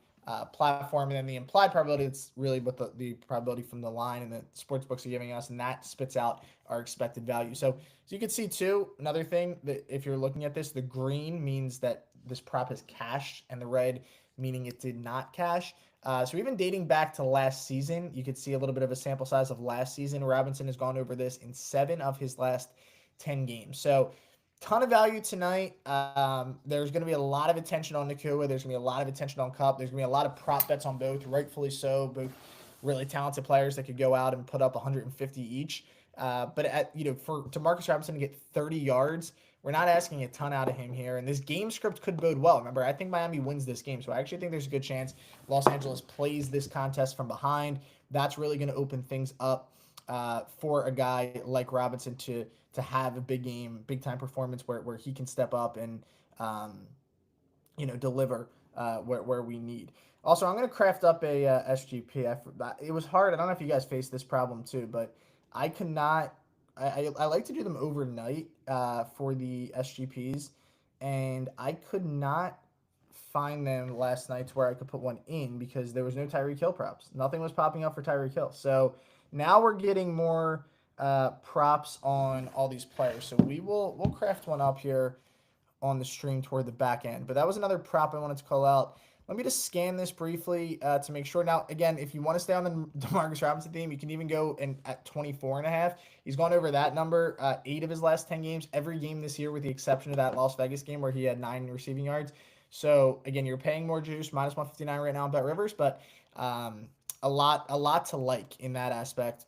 platform. And then the implied probability, it's really what the probability from the line and the sports books are giving us, and that spits out our expected value. So you can see too, another thing that if you're looking at this, the green means that this prop has cashed, and the red meaning it did not cash. So even dating back to last season, you could see a little bit of a sample size of last season. Robinson has gone over this in 7 of his last 10 games. So ton of value tonight. There's going to be a lot of attention on Nakua. There's going to be a lot of attention on Kupp. There's going to be a lot of prop bets on both, rightfully so. Both really talented players that could go out and put up 150 each. But for Demarcus Robinson to get 30 yards, we're not asking a ton out of him here. And this game script could bode well. Remember, I think Miami wins this game. So I actually think there's a good chance Los Angeles plays this contest from behind. That's really going to open things up for a guy like Robinson to have a big game, big time performance where he can step up and deliver where we need. Also, I'm going to craft up a SGP. It was hard. I don't know if you guys faced this problem too, but I could not. I like to do them overnight for the SGPs, and I could not find them last night to where I could put one in because there was no Tyreek Hill props. Nothing was popping up for Tyreek Hill. So now we're getting more props on all these players. So we'll craft one up here on the stream toward the back end. But that was another prop I wanted to call out. Let me just scan this briefly to make sure. Now, again, if you want to stay on the Demarcus Robinson theme, you can even go at 24.5. He's gone over that number 8 of his last 10 games. Every game this year with the exception of that Las Vegas game where he had 9 receiving yards. So, again, you're paying more juice, minus 159 right now on Bet Rivers, but a lot to like in that aspect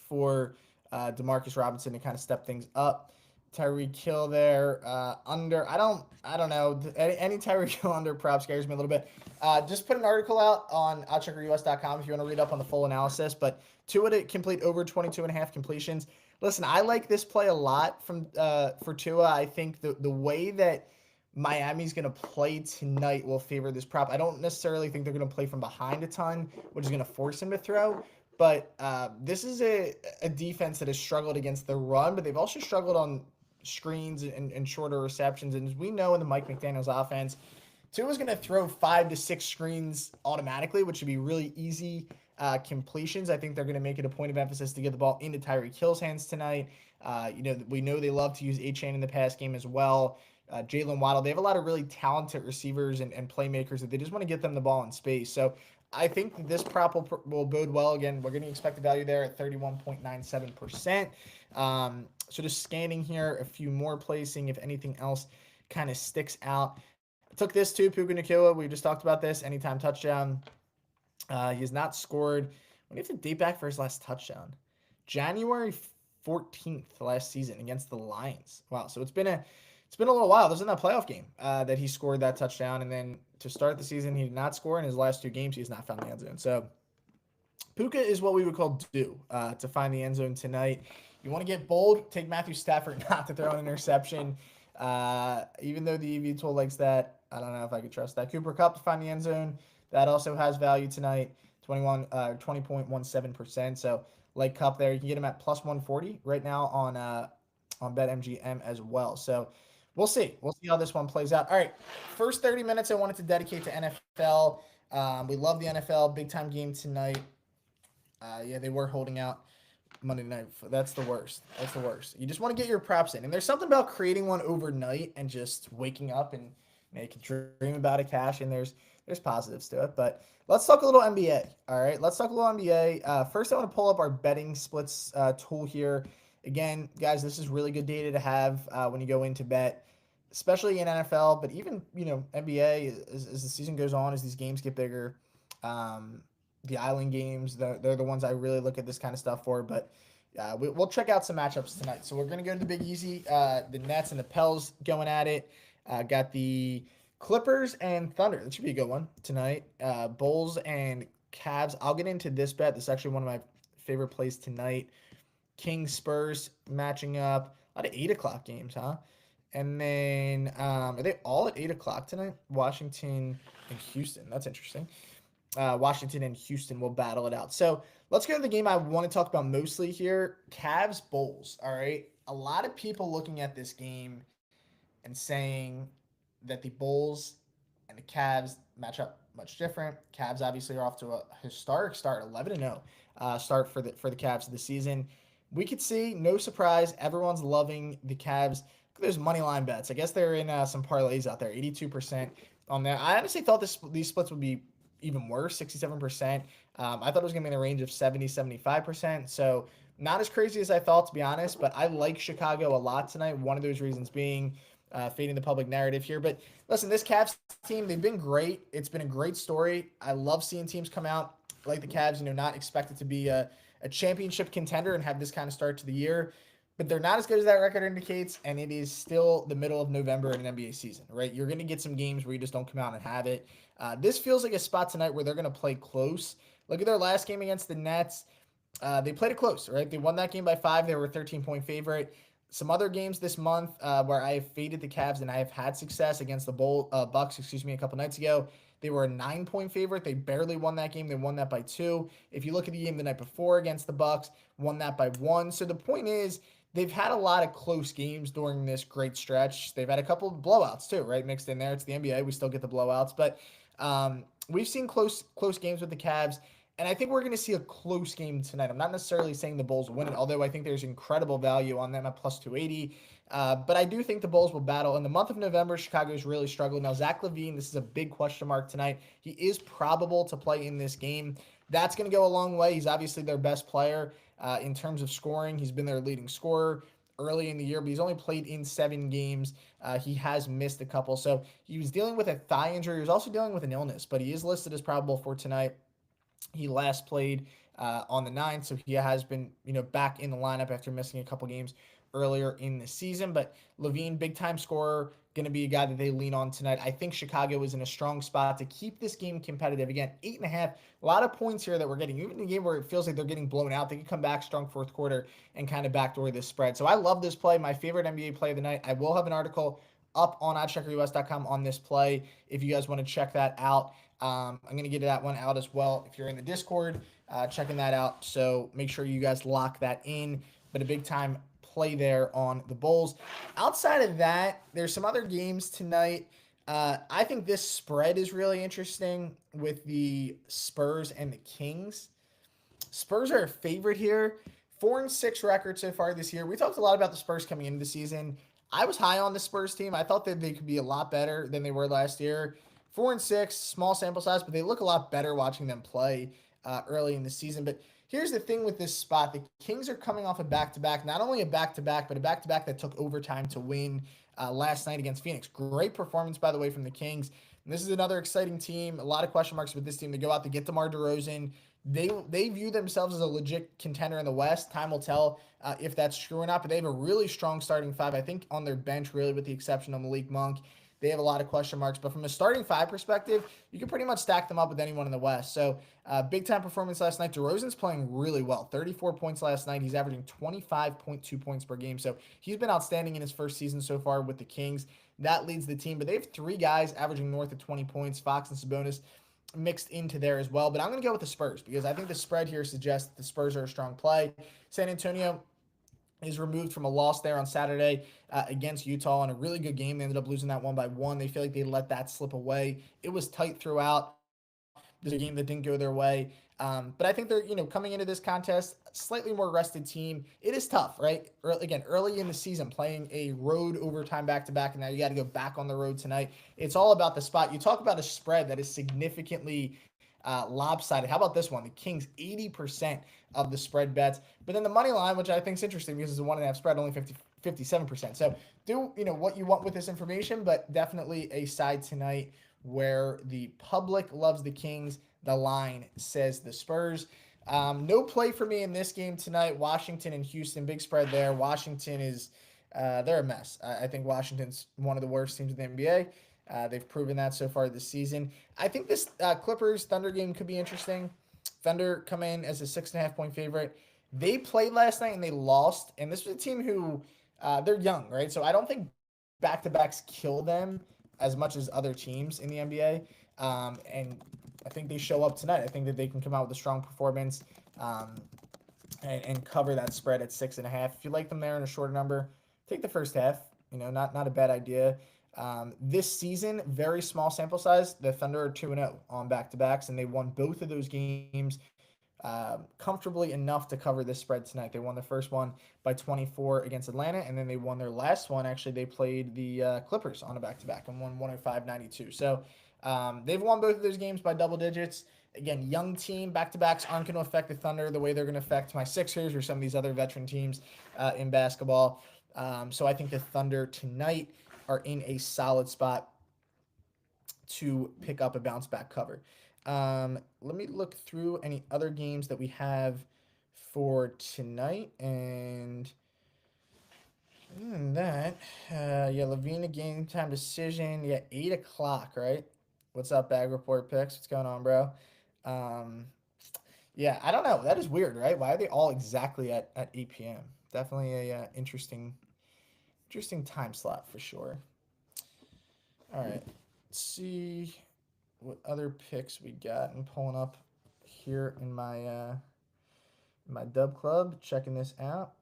for Demarcus Robinson to kind of step things up. Tyreek Hill there under. I don't know. Any Tyreek Hill under prop scares me a little bit. Just put an article out on OddCheckerUS.com if you want to read up on the full analysis. But Tua to complete over 22.5 completions. Listen, I like this play a lot for Tua. I think the way that Miami's going to play tonight will favor this prop. I don't necessarily think they're going to play from behind a ton, which is going to force him to throw. But this is a defense that has struggled against the run, but they've also struggled on screens and shorter receptions. And as we know in the Mike McDaniel's offense, Tua's going to throw 5 to 6 screens automatically, which should be really easy completions. I think they're going to make it a point of emphasis to get the ball into Tyreek Hill's hands tonight. We know they love to use A-Chain in the pass game as well. Jalen Waddle, they have a lot of really talented receivers and playmakers that they just want to get them the ball in space. So I think this prop will bode well. Again, we're getting expected value there at 31.97%. So just scanning here, a few more placing if anything else kind of sticks out. I took this too, Puka Nacua. We just talked about this. Anytime touchdown. He has not scored. When do you have to date back for his last touchdown? January 14th last season against the Lions. Wow. So it's been a little while. This is that playoff game that he scored that touchdown. And then to start the season, he did not score. In his last 2 games, he has not found the end zone. So Puka is what we would call due to find the end zone tonight. You want to get bold, take Matthew Stafford not to throw an interception. Even though the EV tool likes that, I don't know if I could trust that. Cooper Kupp to find the end zone. That also has value tonight, 20.17%. So like Kupp there, you can get him at plus 140 right now on BetMGM as well. So we'll see. We'll see how this one plays out. All right, first 30 minutes I wanted to dedicate to NFL. We love the NFL. Big-time game tonight. They were holding out Monday night. That's the worst. That's the worst. You just want to get your props in. And there's something about creating one overnight and just waking up and making dream about a cash. And there's positives to it. But let's talk a little NBA. All right, let's talk a little NBA. First, I want to pull up our betting splits tool here. Again, guys, this is really good data to have when you go into bet, especially in NFL, but even, NBA as the season goes on, as these games get bigger. The island games, they're the ones I really look at this kind of stuff for. But we'll check out some matchups tonight. So we're going to go to the Big Easy, the Nets and the Pels going at it. Got the Clippers and Thunder. That should be a good one tonight. Bulls and Cavs. I'll get into this bet. This is actually one of my favorite plays tonight. Kings Spurs matching up. A lot of 8 o'clock games, huh? And then are they all at 8 o'clock tonight? Washington and Houston. That's interesting. Washington and Houston will battle it out. So let's go to the game I want to talk about mostly here. Cavs Bulls. All right. A lot of people looking at this game and saying that the Bulls and the Cavs match up much different. Cavs obviously are off to a historic start, 11-0 start for the Cavs this season. We could see, no surprise, everyone's loving the Cavs. There's money line bets. I guess they're in some parlays out there, 82% on there. I honestly thought these splits would be even worse, 67%. I thought it was going to be in the range of 70, 75%. So not as crazy as I thought, to be honest, but I like Chicago a lot tonight. One of those reasons being fading the public narrative here. But listen, this Cavs team, they've been great. It's been a great story. I love seeing teams come out like the Cavs, not expected to be a championship contender and have this kind of start to the year. But they're not as good as that record indicates, and it is still the middle of November in an NBA season, right? You're going to get some games where you just don't come out and have it. This feels like a spot tonight where they're going to play close. Look at their last game against the Nets. They played it close, right? They won that game by 5. They were a 13-point favorite. Some other games this month where I have faded the Cavs and I have had success against the Bucks, a couple nights ago. They were a 9-point favorite. They barely won that game. They won that by 2. If you look at the game the night before against the Bucks, won that by 1. So the point is, they've had a lot of close games during this great stretch. They've had a couple of blowouts too, right? Mixed in there. It's the NBA. We still get the blowouts, but we've seen close games with the Cavs. And I think we're going to see a close game tonight. I'm not necessarily saying the Bulls will win it, although I think there's incredible value on them at plus 280. But I do think the Bulls will battle. In the month of November, Chicago is really struggling. Now, Zach LaVine, this is a big question mark tonight. He is probable to play in this game. That's going to go a long way. He's obviously their best player in terms of scoring. He's been their leading scorer early in the year, but he's only played in 7 games. He has missed a couple. So he was dealing with a thigh injury. He was also dealing with an illness, but he is listed as probable for tonight. He last played on the 9th, so he has been, back in the lineup after missing a couple games earlier in the season. But LaVine, big-time scorer, going to be a guy that they lean on tonight. I think Chicago is in a strong spot to keep this game competitive. Again, 8.5, a lot of points here that we're getting. Even in a game where it feels like they're getting blown out, they can come back strong fourth quarter and kind of backdoor this spread. So I love this play. My favorite NBA play of the night. I will have an article up on oddcheckerus.com on this play if you guys want to check that out. I'm going to get that one out as well if you're in the Discord, checking that out. So make sure you guys lock that in. But a big time play there on the Bulls. Outside of that, there's some other games tonight. I think this spread is really interesting with the Spurs and the Kings. Spurs are a favorite here. 4-6 record so far this year. We talked a lot about the Spurs coming into the season. I was high on the Spurs team. I thought that they could be a lot better than they were last year. 4-6, small sample size, but they look a lot better watching them play early in the season. But here's the thing with this spot. The Kings are coming off a back-to-back, not only a back-to-back, but a back-to-back that took overtime to win last night against Phoenix. Great performance, by the way, from the Kings. And this is another exciting team. A lot of question marks with this team. They go out to get DeMar DeRozan. They view themselves as a legit contender in the West. Time will tell if that's true or not, but they have a really strong starting 5, I think, on their bench, really, with the exception of Malik Monk. They have a lot of question marks, but from a starting 5 perspective, you can pretty much stack them up with anyone in the West. So big-time performance last night. DeRozan's playing really well. 34 points last night. He's averaging 25.2 points per game. So he's been outstanding in his first season so far with the Kings. That leads the team, but they have 3 guys averaging north of 20 points, Fox and Sabonis, mixed into there as well. But I'm going to go with the Spurs because I think the spread here suggests that the Spurs are a strong play. San Antonio is removed from a loss there on Saturday against Utah in a really good game. They ended up losing that one by 1. They feel like they let that slip away. It was tight throughout. There's a game that didn't go their way. But I think they're, coming into this contest, slightly more rested team. It is tough, right? Early in the season, playing a road overtime back-to-back, and now you got to go back on the road tonight. It's all about the spot. You talk about a spread that is significantly lopsided. How about this one? The Kings, 80% of the spread bets. But then the money line, which I think is interesting because it's a 1.5 spread, only 57%. So do, what you want with this information, but definitely a side tonight where the public loves the Kings. The line says the Spurs. No play for me in this game tonight. Washington and Houston, big spread there. Washington is, they're a mess. I think Washington's one of the worst teams in the NBA. They've proven that so far this season. I think this Clippers Thunder game could be interesting. Thunder come in as a 6.5 point favorite. They played last night and they lost. And this was a team who they're young, right? So I don't think back-to-backs kill them as much as other teams in the NBA. And I think they show up tonight. I think that they can come out with a strong performance and cover that spread at 6.5. If you like them there in a shorter number, take the first half. Not a bad idea. This season, very small sample size. The Thunder are 2-0 on back-to-backs, and they won both of those games comfortably enough to cover this spread tonight. They won the first one by 24 against Atlanta, and then they won their last one. Actually, they played the Clippers on a back-to-back and won 105-92. So they've won both of those games by double digits. Again, young team, back-to-backs aren't going to affect the Thunder the way they're going to affect my Sixers or some of these other veteran teams in basketball. So I think the Thunder tonight are in a solid spot to pick up a bounce-back cover. Let me look through any other games that we have for tonight. And that, Lavina game time decision. 8 o'clock, right? What's up, Bag Report Picks? What's going on, bro? Yeah, I don't know. That is weird, right? Why are they all exactly at 8 p.m.? Definitely a interesting time slot for sure. All right, let's see what other picks we got. I'm pulling up here in my Dub Club, checking this out.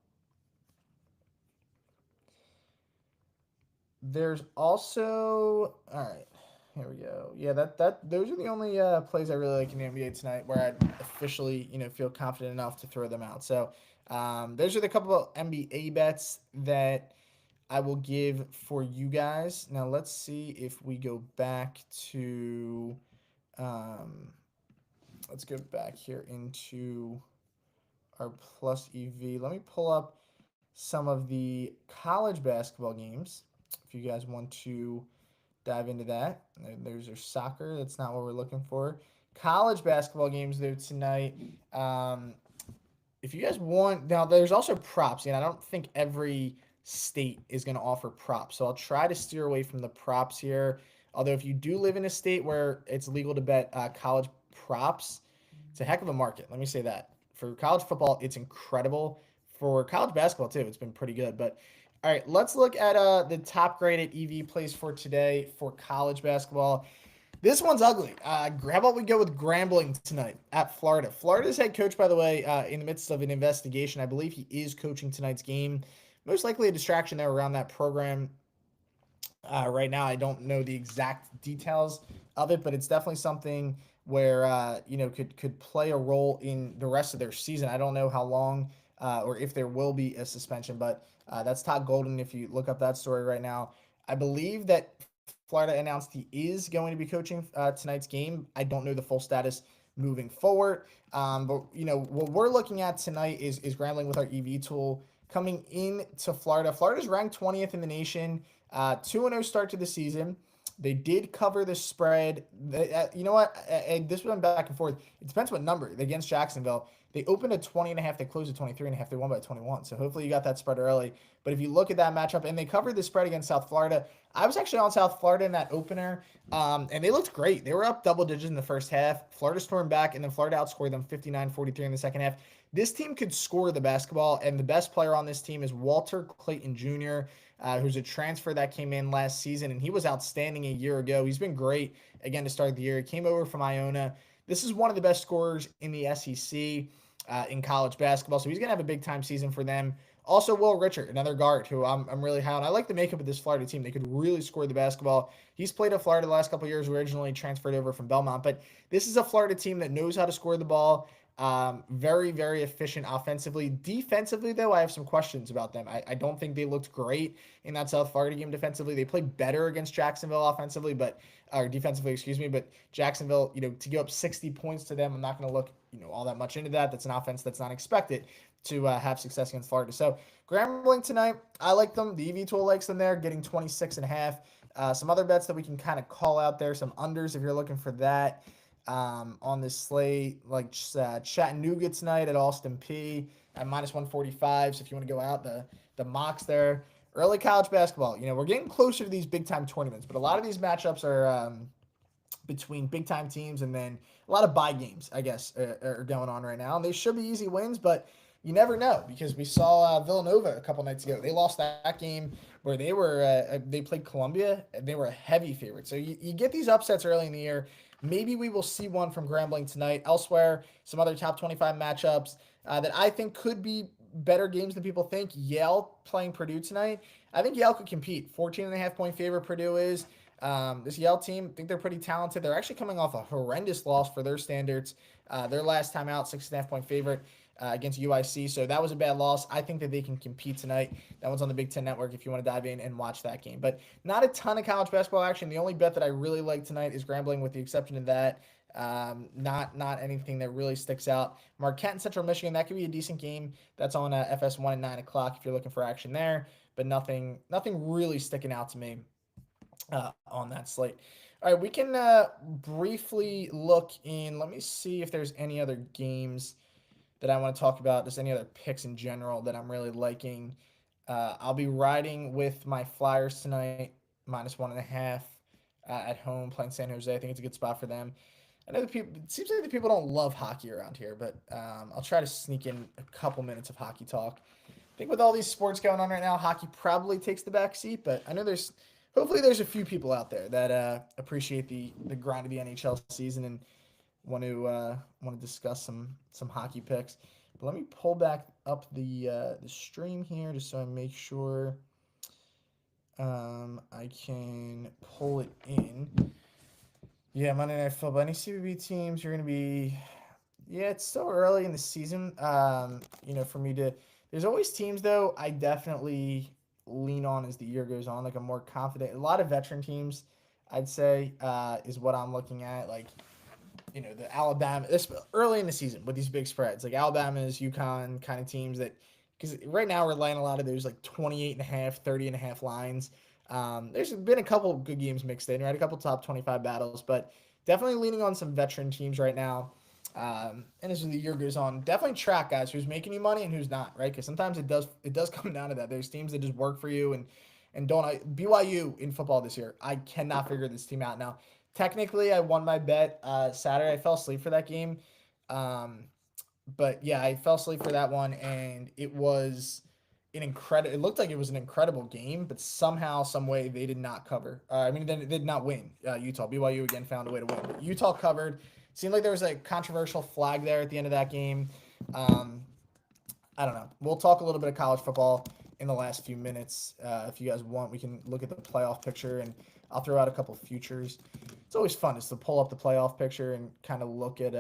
There's also all right. Here we go. Yeah, that those are the only plays I really like in the NBA tonight, where I'd officially feel confident enough to throw them out. So those are the couple of NBA bets that I will give for you guys. Now let's see if we go back to um, let's go back here into our plus EV. Let me pull up some of the college basketball games if you guys want to dive into that. There's our soccer. That's not what we're looking for. College basketball games though tonight. If you guys want, now there's also props, and I don't think every state is going to offer props. So I'll try to steer away from the props here. Although if you do live in a state where it's legal to bet college props, it's a heck of a market. Let me say that. For college football, it's incredible. For college basketball too, it's been pretty good. But all right, let's look at the top graded EV plays for today for college basketball. This one's ugly. How about we go with Grambling tonight at Florida? Florida's head coach, by the way, in the midst of an investigation. I believe he is coaching tonight's game. Most likely a distraction there around that program. Right now, I don't know the exact details of it, but it's definitely something where could play a role in the rest of their season. I don't know how long or if there will be a suspension, but that's Todd Golden. If you look up that story right now, I believe that Florida announced he is going to be coaching tonight's game. I don't know the full status moving forward, but what we're looking at tonight is Grambling with our EV tool coming into Florida. Florida's ranked 20th in the nation. 2-0 start to the season. They did cover the spread. You know what? This went back and forth. It depends what number. Against Jacksonville, they opened at 20.5. They closed at 23.5. They won by 21. So hopefully you got that spread early. But if you look at that matchup, and they covered the spread against South Florida. I was actually on South Florida in that opener, and they looked great. They were up double digits in the first half. Florida stormed back, and then Florida outscored them 59-43 in the second half. This team could score the basketball, and the best player on this team is Walter Clayton Jr., who's a transfer that came in last season, and he was outstanding a year ago. He's been great again to start the year. He came over from Iona. This is one of the best scorers in the SEC in college basketball, so he's going to have a big-time season for them. Also, Will Richard, another guard who I'm really high on. I like the makeup of this Florida team. They could really score the basketball. He's played at Florida the last couple of years, originally transferred over from Belmont, but this is a Florida team that knows how to score the ball. Very, very efficient offensively. Defensively, though, I have some questions about them. I don't think they looked great in that South Florida game defensively. They played better against Jacksonville offensively, or defensively, excuse me. But Jacksonville, to give up 60 points to them, I'm not going to look, all that much into that. That's an offense that's not expected to have success against Florida. So Grambling tonight, I like them. The EV tool likes them there, getting 26.5. Some other bets that we can kind of call out there, some unders if you're looking for that. On this slate, like Chattanooga tonight at Austin P at minus 145. So if you want to go out the mocks there, early college basketball, we're getting closer to these big time tournaments, but a lot of these matchups are between big time teams, and then a lot of bye games, I guess, are going on right now. And they should be easy wins, but you never know, because we saw Villanova a couple nights ago. They lost that game where they played Columbia, and they were a heavy favorite. So you get these upsets early in the year. Maybe we will see one from Grambling tonight. Elsewhere, some other top 25 matchups that I think could be better games than people think. Yale playing Purdue tonight. I think Yale could compete. 14.5-point favorite Purdue is. This Yale team, I think they're pretty talented. They're actually coming off a horrendous loss for their standards. Their last time out, 6.5-point favorite against UIC. So that was a bad loss. I think that they can compete tonight. That one's on the Big Ten Network if you want to dive in and watch that game. But not a ton of college basketball action. The only bet that I really like tonight is Grambling, with the exception of that. Not anything that really sticks out. Marquette and Central Michigan, that could be a decent game. That's on FS1 at 9 o'clock if you're looking for action there. But nothing really sticking out to me on that slate. All right, we can briefly look in. Let me see if there's any other games that I want to talk about, just any other picks in general that I'm really liking. I'll be riding with my Flyers tonight, minus 1.5 at home, playing San Jose. I think it's a good spot for them. I know the people. It seems like the people don't love hockey around here, but I'll try to sneak in a couple minutes of hockey talk. I think with all these sports going on right now, hockey probably takes the back seat. But I know hopefully there's a few people out there that appreciate the grind of the NHL season and want to discuss some hockey picks. But let me pull back up the stream here just so I make sure I can pull it in. Yeah, Monday Night Football. Any CBB teams you're going to be? Yeah, it's still early in the season. For me to. There's always teams though. I definitely lean on as the year goes on. Like I'm more confident. A lot of veteran teams, I'd say, is what I'm looking at. Like, the Alabama. This early in the season with these big spreads, like Alabama's, UConn kind of teams that. Because right now we're laying a lot of those like 28.5, 30.5 lines. There's been a couple good games mixed in, right? A couple top 25 battles, but definitely leaning on some veteran teams right now. And as the year goes on, definitely track guys who's making you money and who's not, right? Because sometimes it does come down to that. There's teams that just work for you and don't. BYU in football this year, I cannot figure this team out now. Technically, I won my bet Saturday. I fell asleep for that game. But yeah, I fell asleep for that one, and it was it looked like it was an incredible game, but somehow, some way, they did not cover. They did not win. Utah, BYU again found a way to win. But Utah covered. Seemed like there was a controversial flag there at the end of that game. I don't know. We'll talk a little bit of college football in the last few minutes. If you guys want, we can look at the playoff picture, and I'll throw out a couple futures. It's always fun just to pull up the playoff picture and kind of look at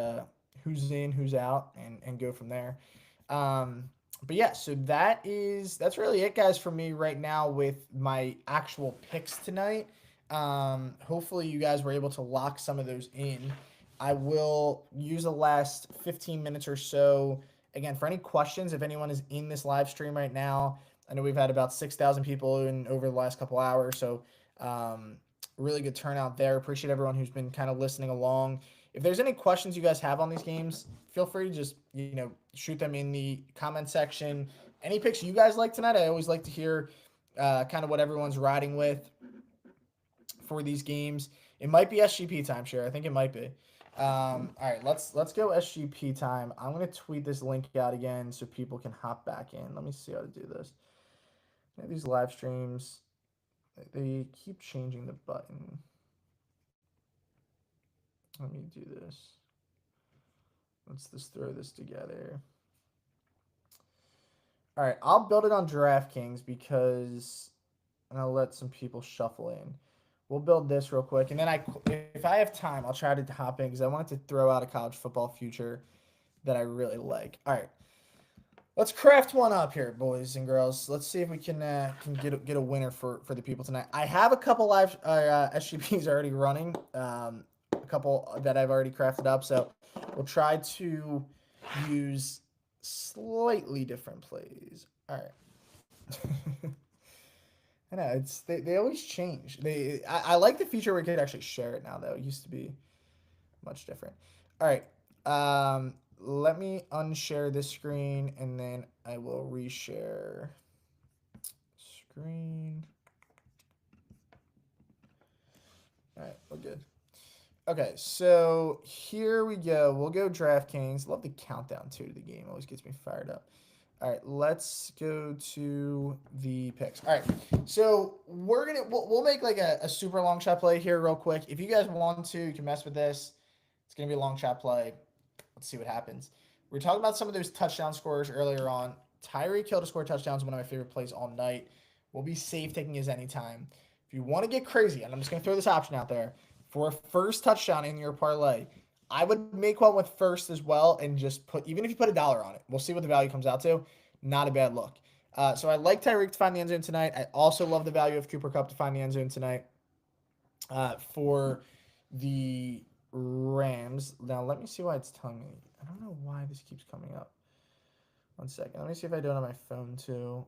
who's in, who's out, and go from there. But yeah, so that's really it, guys, for me right now with my actual picks tonight. Hopefully you guys were able to lock some of those in. I will use the last 15 minutes or so, again, for any questions, if anyone is in this live stream right now. I know we've had about 6,000 people in over the last couple hours, so really good turnout there. Appreciate everyone who's been kind of listening along. If there's any questions you guys have on these games, feel free to just, shoot them in the comment section. Any picks you guys like tonight? I always like to hear kind of what everyone's riding with for these games. It might be SGP time, sure. I think it might be. All right, let's go SGP time. I'm going to tweet this link out again so people can hop back in. Let me see how to do this. These live streams, they keep changing the button. Let me do this. Let's just throw this together. All right, I'll build it on DraftKings because I'll let some people shuffle in. We'll build this real quick, and then if I have time, I'll try to hop in because I wanted to throw out a college football future that I really like. All right, let's craft one up here, boys and girls. Let's see if we can get a winner for the people tonight. I have a couple live SGPs already running. A couple that I've already crafted up, so we'll try to use slightly different plays. All right. I know they always change. I like the feature where you could actually share it now though. It used to be much different. All right. Let me unshare this screen and then I will reshare screen. All right, we're good. Okay, so here we go. We'll go DraftKings. Love the countdown too to the game. Always gets me fired up. All right, let's go to the picks. All right, so we'll make like a super long shot play here real quick. If you guys want to, you can mess with this. It's gonna be a long shot play. Let's see what happens. We're talking about some of those touchdown scorers earlier on. Tyreek Hill to score touchdowns, one of my favorite plays all night. We'll be safe taking his anytime. If you want to get crazy, and I'm just gonna throw this option out there for a first touchdown in your parlay. I would make one with first as well and just even if you put $1 on it, we'll see what the value comes out to. Not a bad look. So I like Tyreek to find the end zone tonight. I also love the value of Cooper Kupp to find the end zone tonight for the Rams. Now, let me see why it's telling me. I don't know why this keeps coming up. One second. Let me see if I do it on my phone too.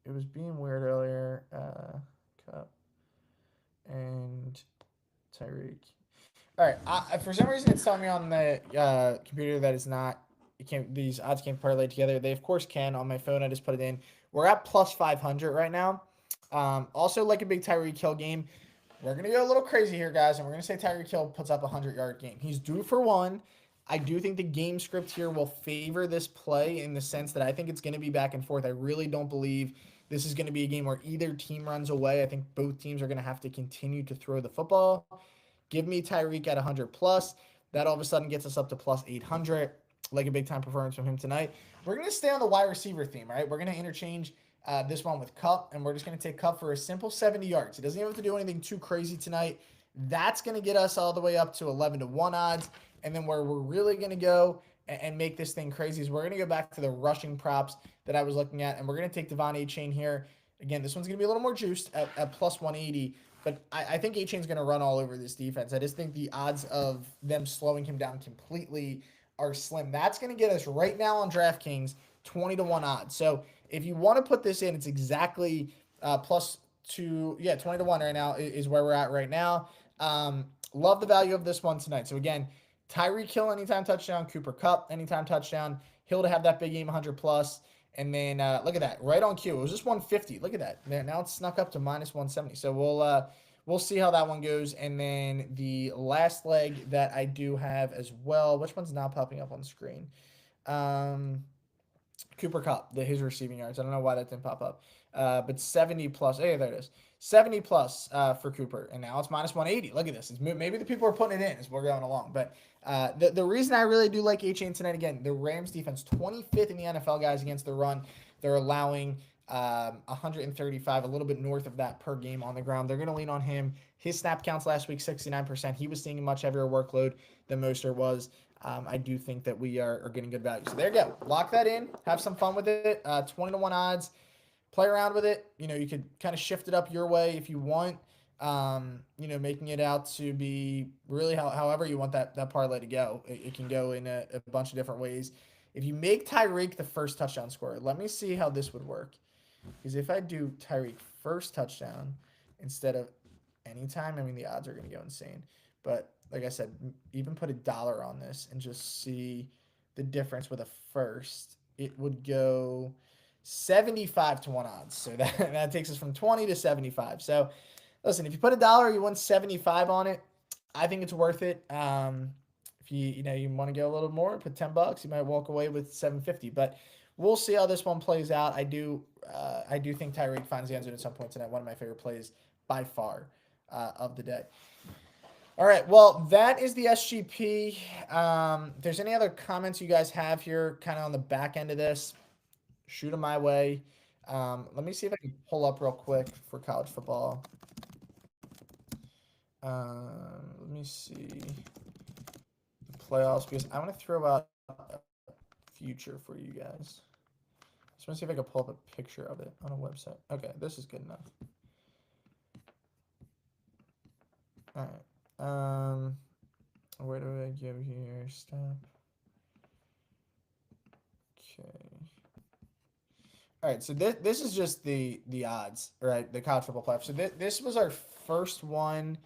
It was being weird earlier. Kupp and Tyreek. All right. For some reason, it's telling me on the computer that it's not. These odds can't parlay together. They of course can on my phone. I just put it in. We're at plus 500 right now. Also like a big Tyreek Hill game. we're going to go a little crazy here, guys, and we're going to say Tyreek Hill puts up a 100-yard game. He's due for one. I do think the game script here will favor this play in the sense that I think it's going to be back and forth. I really don't believe this is going to be a game where either team runs away. I think both teams are going to have to continue to throw the football. Give me Tyreek at 100 plus. That all of a sudden gets us up to plus 800. Like a big time performance from him tonight. We're going to stay on the wide receiver theme, right? We're going to interchange this one with Kupp, and we're just going to take Kupp for a simple 70 yards. He doesn't even have to do anything too crazy tonight. That's going to get us all the way up to 11-1 odds. And then where we're really going to go and make this thing crazy is we're going to go back to the rushing props that I was looking at, and we're going to take Devon A-Chain here. Again, this one's going to be a little more juiced at plus 180, but I think A-Chain's going to run all over this defense. I just think the odds of them slowing him down completely are slim. That's going to get us right now on DraftKings 20-1 odds. So if you want to put this in, it's exactly plus 20-1 right now is where we're at right now. Love the value of this one tonight. So again, Tyreek Hill anytime touchdown, Cooper Kupp anytime touchdown, Hill to have that big game 100 plus, and then look at that right on cue. It was just 150. Look at that. Now it's snuck up to minus 170. So we'll see how that one goes. And then the last leg that I do have as well, which one's not popping up on the screen? Cooper Kupp, his receiving yards. I don't know why that didn't pop up. But 70 plus. Hey, there it is. 70 plus for Cooper. And now it's minus 180. Look at this. Maybe the people are putting it in as we're going along. But the reason I really do like A-Chain tonight, again, the Rams defense, 25th in the NFL, guys, against the run. They're allowing 135, a little bit north of that per game on the ground. They're going to lean on him. His snap counts last week, 69%. He was seeing a much heavier workload than Mostert was. I do think that we are getting good value. So there you go. Lock that in. Have some fun with it. 20-1 odds. Play around with it. You could kind of shift it up your way if you want. Making it out to be really however you want that parlay to go. It can go in a bunch of different ways. If you make Tyreek the first touchdown scorer, let me see how this would work. Because if I do Tyreek first touchdown instead of anytime, I mean, the odds are going to go insane. But like I said, even put $1 on this and just see the difference with a first. It would go 75-1 odds. So that takes us from 20 to 75. So listen, if you put $1, you win 75 on it. I think it's worth it. If you want to go a little more, put $10, you might walk away with 750. But we'll see how this one plays out. I do think Tyreek finds the end zone at some point tonight. One of my favorite plays by far of the day. All right, well, that is the SGP. If there's any other comments you guys have here kind of on the back end of this, shoot them my way. Let me see if I can pull up real quick for college football. Let me see the playoffs because I want to throw out a future for you guys. Just want to see if I can pull up a picture of it on a website. Okay, this is good enough. All right. Where do I go here? Stop. Okay. All right, so this is just the odds, right? The college football playoffs. So this was our first one.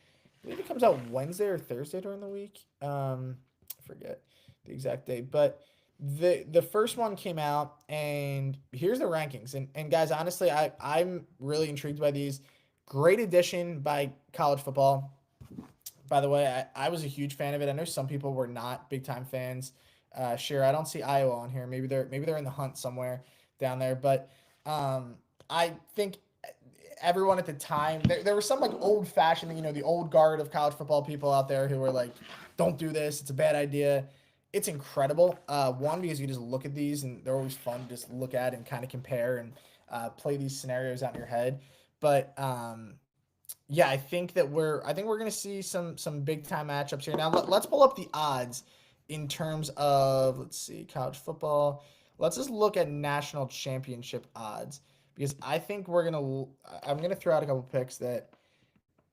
I believe it comes out Wednesday or Thursday during the week. I forget the exact date, but the first one came out, and here's the rankings. And guys, honestly, I'm really intrigued by these. Great addition by college football. By the way, I was a huge fan of it. I know some people were not big time fans. Sure, I don't see Iowa on here. Maybe they're in the hunt somewhere down there. But I think everyone at the time, there was some like old fashioned, the old guard of college football people out there who were like, don't do this. It's a bad idea. It's incredible. One, because you just look at these and they're always fun to just look at and kind of compare and play these scenarios out in your head. But yeah, I think we're going to see some big time matchups here. Now let's pull up the odds in terms of, let's see, college football. Let's just look at national championship odds because I think I'm going to throw out a couple picks that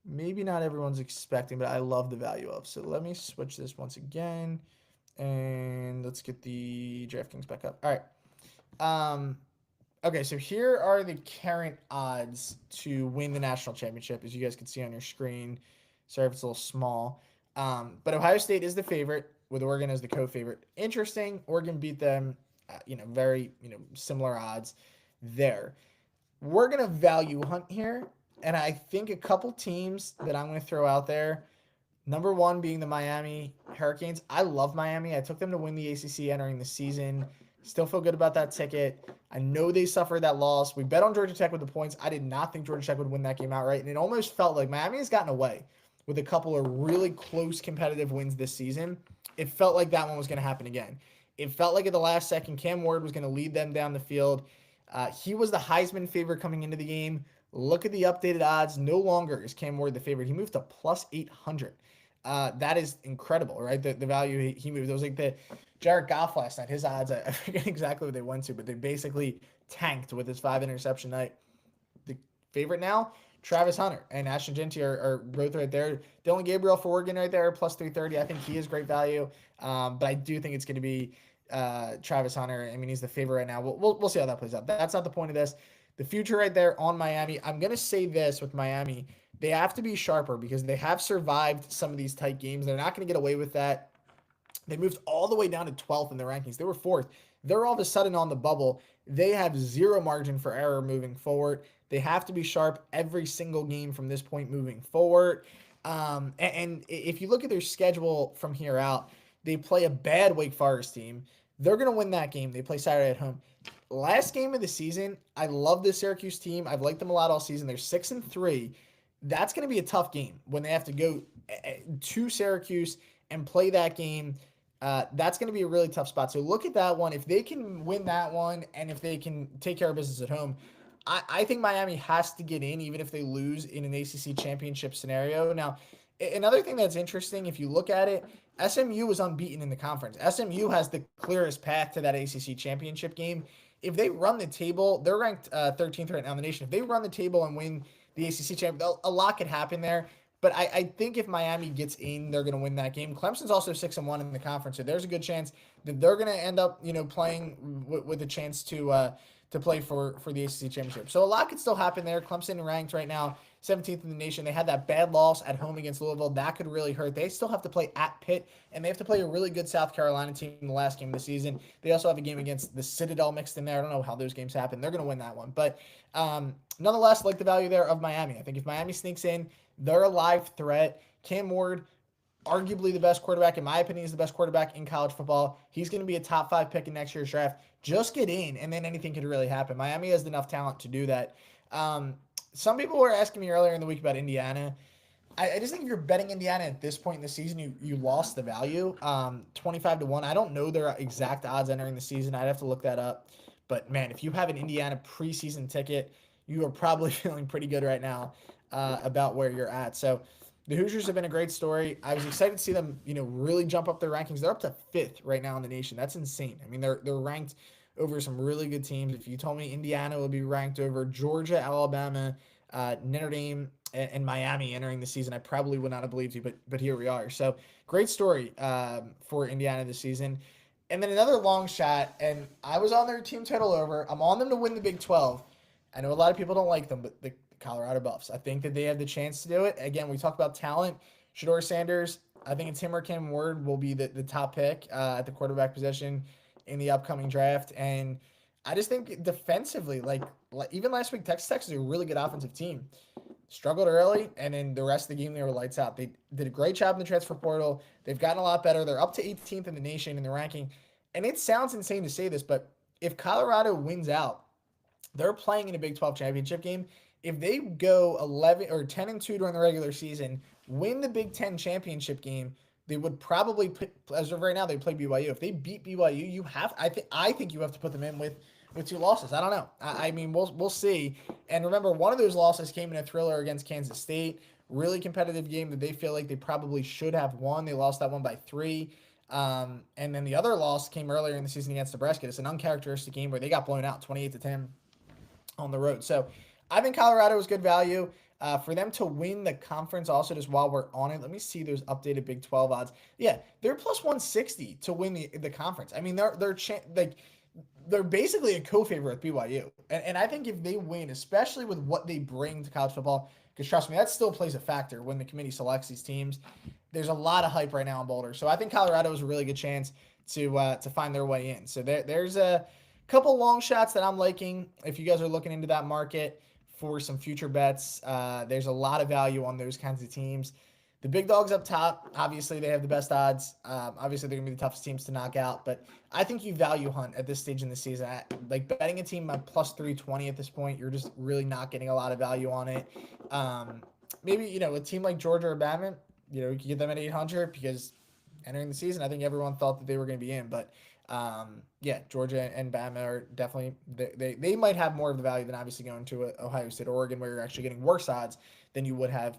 maybe not everyone's expecting, but I love the value of. So let me switch this once again and let's get the DraftKings back up. All right. Okay, so here are the current odds to win the national championship, as you guys can see on your screen. Sorry if it's a little small. But Ohio State is the favorite, with Oregon as the co-favorite. Interesting. Oregon beat them, very, similar odds there. We're going to value hunt here. And I think a couple teams that I'm going to throw out there, number one being the Miami Hurricanes. I love Miami. I took them to win the ACC entering the season. Still feel good about that ticket. I know they suffered that loss. We bet on Georgia Tech with the points. I did not think Georgia Tech would win that game outright. And it almost felt like Miami has gotten away with a couple of really close competitive wins this season. It felt like that one was going to happen again. It felt like at the last second, Cam Ward was going to lead them down the field. He was the Heisman favorite coming into the game. Look at the updated odds. No longer is Cam Ward the favorite. He moved to plus 800. That is incredible, right? The value he moved. It was like the Jared Goff last night. His odds, I forget exactly what they went to, but they basically tanked with his 5 interception night. The favorite now, Travis Hunter and Ashton Genty are both right there. Dylan Gabriel for Oregon right there, plus 330. I think he is great value, but I do think it's going to be Travis Hunter. I mean, he's the favorite right now. We'll see how that plays out. That's not the point of this. The future right there on Miami. I'm going to say this with Miami. They have to be sharper because they have survived some of these tight games. They're not going to get away with that. They moved all the way down to 12th in the rankings. They were 4th. They're all of a sudden on the bubble. They have zero margin for error moving forward. They have to be sharp every single game from this point moving forward. And if you look at their schedule from here out, they play a bad Wake Forest team. They're going to win that game. They play Saturday at home. Last game of the season, I love this Syracuse team. I've liked them a lot all season. They're 6-3. That's going to be a tough game when they have to go to Syracuse and play that game. That's going to be a really tough spot. So look at that one. If they can win that one and if they can take care of business at home, I think Miami has to get in even if they lose in an ACC championship scenario. Now, another thing that's interesting, if you look at it, SMU was unbeaten in the conference. SMU has the clearest path to that ACC championship game. If they run the table, they're ranked 13th right now in the nation. If they run the table and win the ACC championship, a lot could happen there. But I think if Miami gets in, they're going to win that game. Clemson's also 6-1 in the conference, so there's a good chance that they're going to end up, playing with a chance to play for the ACC championship. So a lot could still happen there. Clemson ranked right now 17th in the nation. They had that bad loss at home against Louisville. That could really hurt. They still have to play at Pitt, and they have to play a really good South Carolina team in the last game of the season. They also have a game against the Citadel mixed in there. I don't know how those games happen. They're going to win that one. But nonetheless, like the value there of Miami. I think if Miami sneaks in, they're a live threat. Cam Ward, arguably the best quarterback, in my opinion, is the best quarterback in college football. He's going to be a top 5 pick in next year's draft. Just get in, and then anything could really happen. Miami has enough talent to do that. Some people were asking me earlier in the week about Indiana. I just think if you're betting Indiana at this point in the season, you lost the value. 25-1. I don't know their exact odds entering the season. I'd have to look that up. But, man, if you have an Indiana preseason ticket, you are probably feeling pretty good right now about where you're at. So the Hoosiers have been a great story. I was excited to see them, really jump up their rankings. They're up to 5th right now in the nation. That's insane. I mean, they're ranked over some really good teams. If you told me Indiana would be ranked over Georgia, Alabama, Notre Dame, and Miami entering the season, I probably would not have believed you, but here we are. So great story for Indiana this season. And then another long shot, and I was on their team total over. I'm on them to win the Big 12. I know a lot of people don't like them, but the Colorado Buffs, I think that they have the chance to do it. Again, we talked about talent. Shedeur Sanders, I think it's him or Cam Ward will be the top pick at the quarterback position in the upcoming draft. And I just think defensively, like even last week, Texas is a really good offensive team. Struggled early, and then the rest of the game, they were lights out. They did a great job in the transfer portal. They've gotten a lot better. They're up to 18th in the nation in the ranking. And it sounds insane to say this, but if Colorado wins out, they're playing in a Big 12 championship game. If they go 11 or 10-2 during the regular season, win the Big 10 championship game, they would probably put, as of right now, they play BYU. If they beat BYU, I think you have to put them in with 2 losses. I don't know. I mean, we'll see. And remember, one of those losses came in a thriller against Kansas State. Really competitive game that they feel like they probably should have won. They lost that one by 3. And then the other loss came earlier in the season against Nebraska. It's an uncharacteristic game where they got blown out 28-10 on the road. So I think Colorado is good value. For them to win the conference also, just while we're on it, let me see those updated Big 12 odds. Yeah, they're plus 160 to win the conference. I mean, they're basically a co-favorite with BYU. And I think if they win, especially with what they bring to college football, because trust me, that still plays a factor when the committee selects these teams. There's a lot of hype right now in Boulder. So I think Colorado is a really good chance to find their way in. So there's a couple long shots that I'm liking if you guys are looking into that market for some future bets. There's a lot of value on those kinds of teams. The big dogs up top, obviously they have the best odds. Obviously they're gonna be the toughest teams to knock out, but I think you value hunt at this stage in the season. Like betting a team at plus 320 at this point, you're just really not getting a lot of value on it. Maybe, a team like Georgia or Bama, you could get them at 800 because entering the season, I think everyone thought that they were going to be in, but Georgia and Bama are definitely, they might have more of the value than obviously going to Ohio State or Oregon, where you're actually getting worse odds than you would have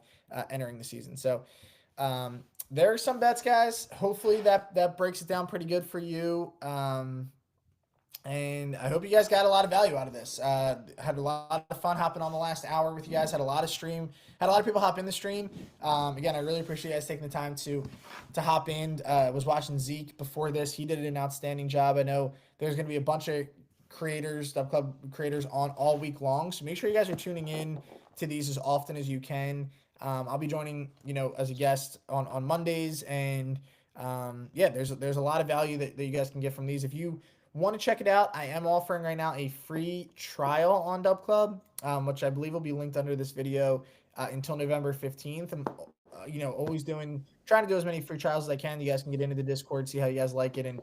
entering the season. So there are some bets, guys. Hopefully that breaks it down pretty good for you. And I hope you guys got a lot of value out of this. Had a lot of fun hopping on the last hour with you guys. Had a lot of people hop in the stream. Again, I really appreciate you guys taking the time to hop in. Was watching Zeke before this. He did an outstanding job. I know there's going to be a bunch of creators, DubClub creators on all week long. So make sure you guys are tuning in to these as often as you can. I'll be joining, as a guest on Mondays. And there's a lot of value that you guys can get from these. If you want to check it out, I am offering right now a free trial on DubClub, which I believe will be linked under this video until November 15th. I'm, always trying to do as many free trials as I can. You guys can get into the Discord, see how you guys like it, and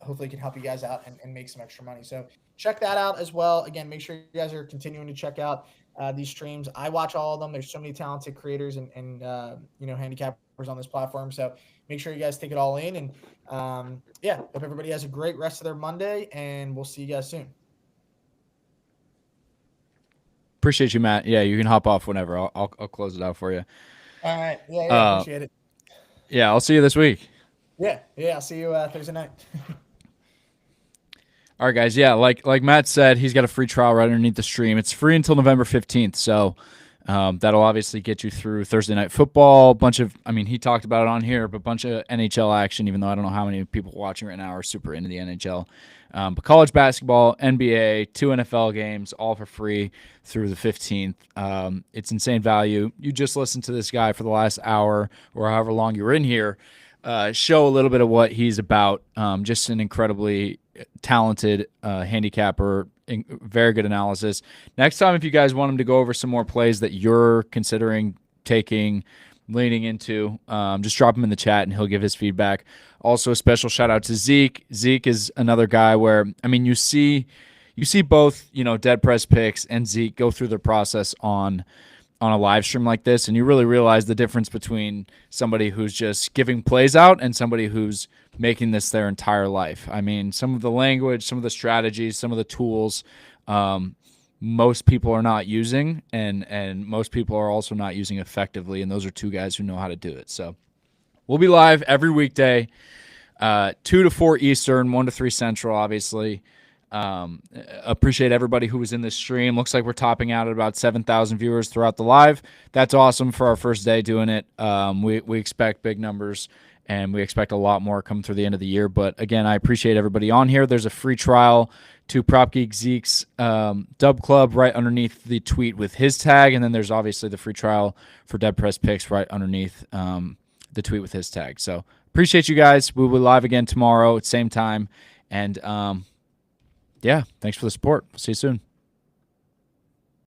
hopefully it can help you guys out and make some extra money. So check that out as well. Again, make sure you guys are continuing to check out these streams. I watch all of them. There's so many talented creators and handicappers on this platform. So make sure you guys take it all in. And hope everybody has a great rest of their Monday, and we'll see you guys soon. Appreciate you, Matt. Yeah, you can hop off whenever. I'll close it out for you. All right. Yeah, appreciate it. Yeah, I'll see you this week. Yeah, I'll see you Thursday night. All right, guys. Yeah, like Matt said, he's got a free trial right underneath the stream. It's free until November 15th, so that'll obviously get you through Thursday night football. He talked about it on here, but a bunch of NHL action, even though I don't know how many people watching right now are super into the NHL. But college basketball, NBA, 2 NFL games, all for free through the 15th. It's insane value. You just listened to this guy for the last hour or however long you were in here, show a little bit of what he's about. Just an incredibly talented handicapper, very good analysis. Next time, if you guys want him to go over some more plays that you're considering taking, leaning into, just drop him in the chat and he'll give his feedback. Also, a special shout out to Zeke. Zeke is another guy where, you see both, Dead Press Picks and Zeke go through their process on a live stream like this, and you really realize the difference between somebody who's just giving plays out and somebody who's making this their entire life. Some of the language, some of the strategies, some of the tools, most people are not using, and most people are also not using effectively, and those are two guys who know how to do it. So we'll be live every weekday, 2 to 4 Eastern, 1 to 3 Central, obviously. Appreciate everybody who was in this stream. Looks like we're topping out at about 7,000 viewers throughout the live. That's awesome for our first day doing it. We expect big numbers, and we expect a lot more coming through the end of the year. But again, I appreciate everybody on here. There's a free trial to Prop Geek Zeke's DubClub right underneath the tweet with his tag, and then there's obviously the free trial for Dead Press Picks right underneath the tweet with his tag. So appreciate you guys. We will be live again tomorrow at the same time, and thanks for the support. See you soon.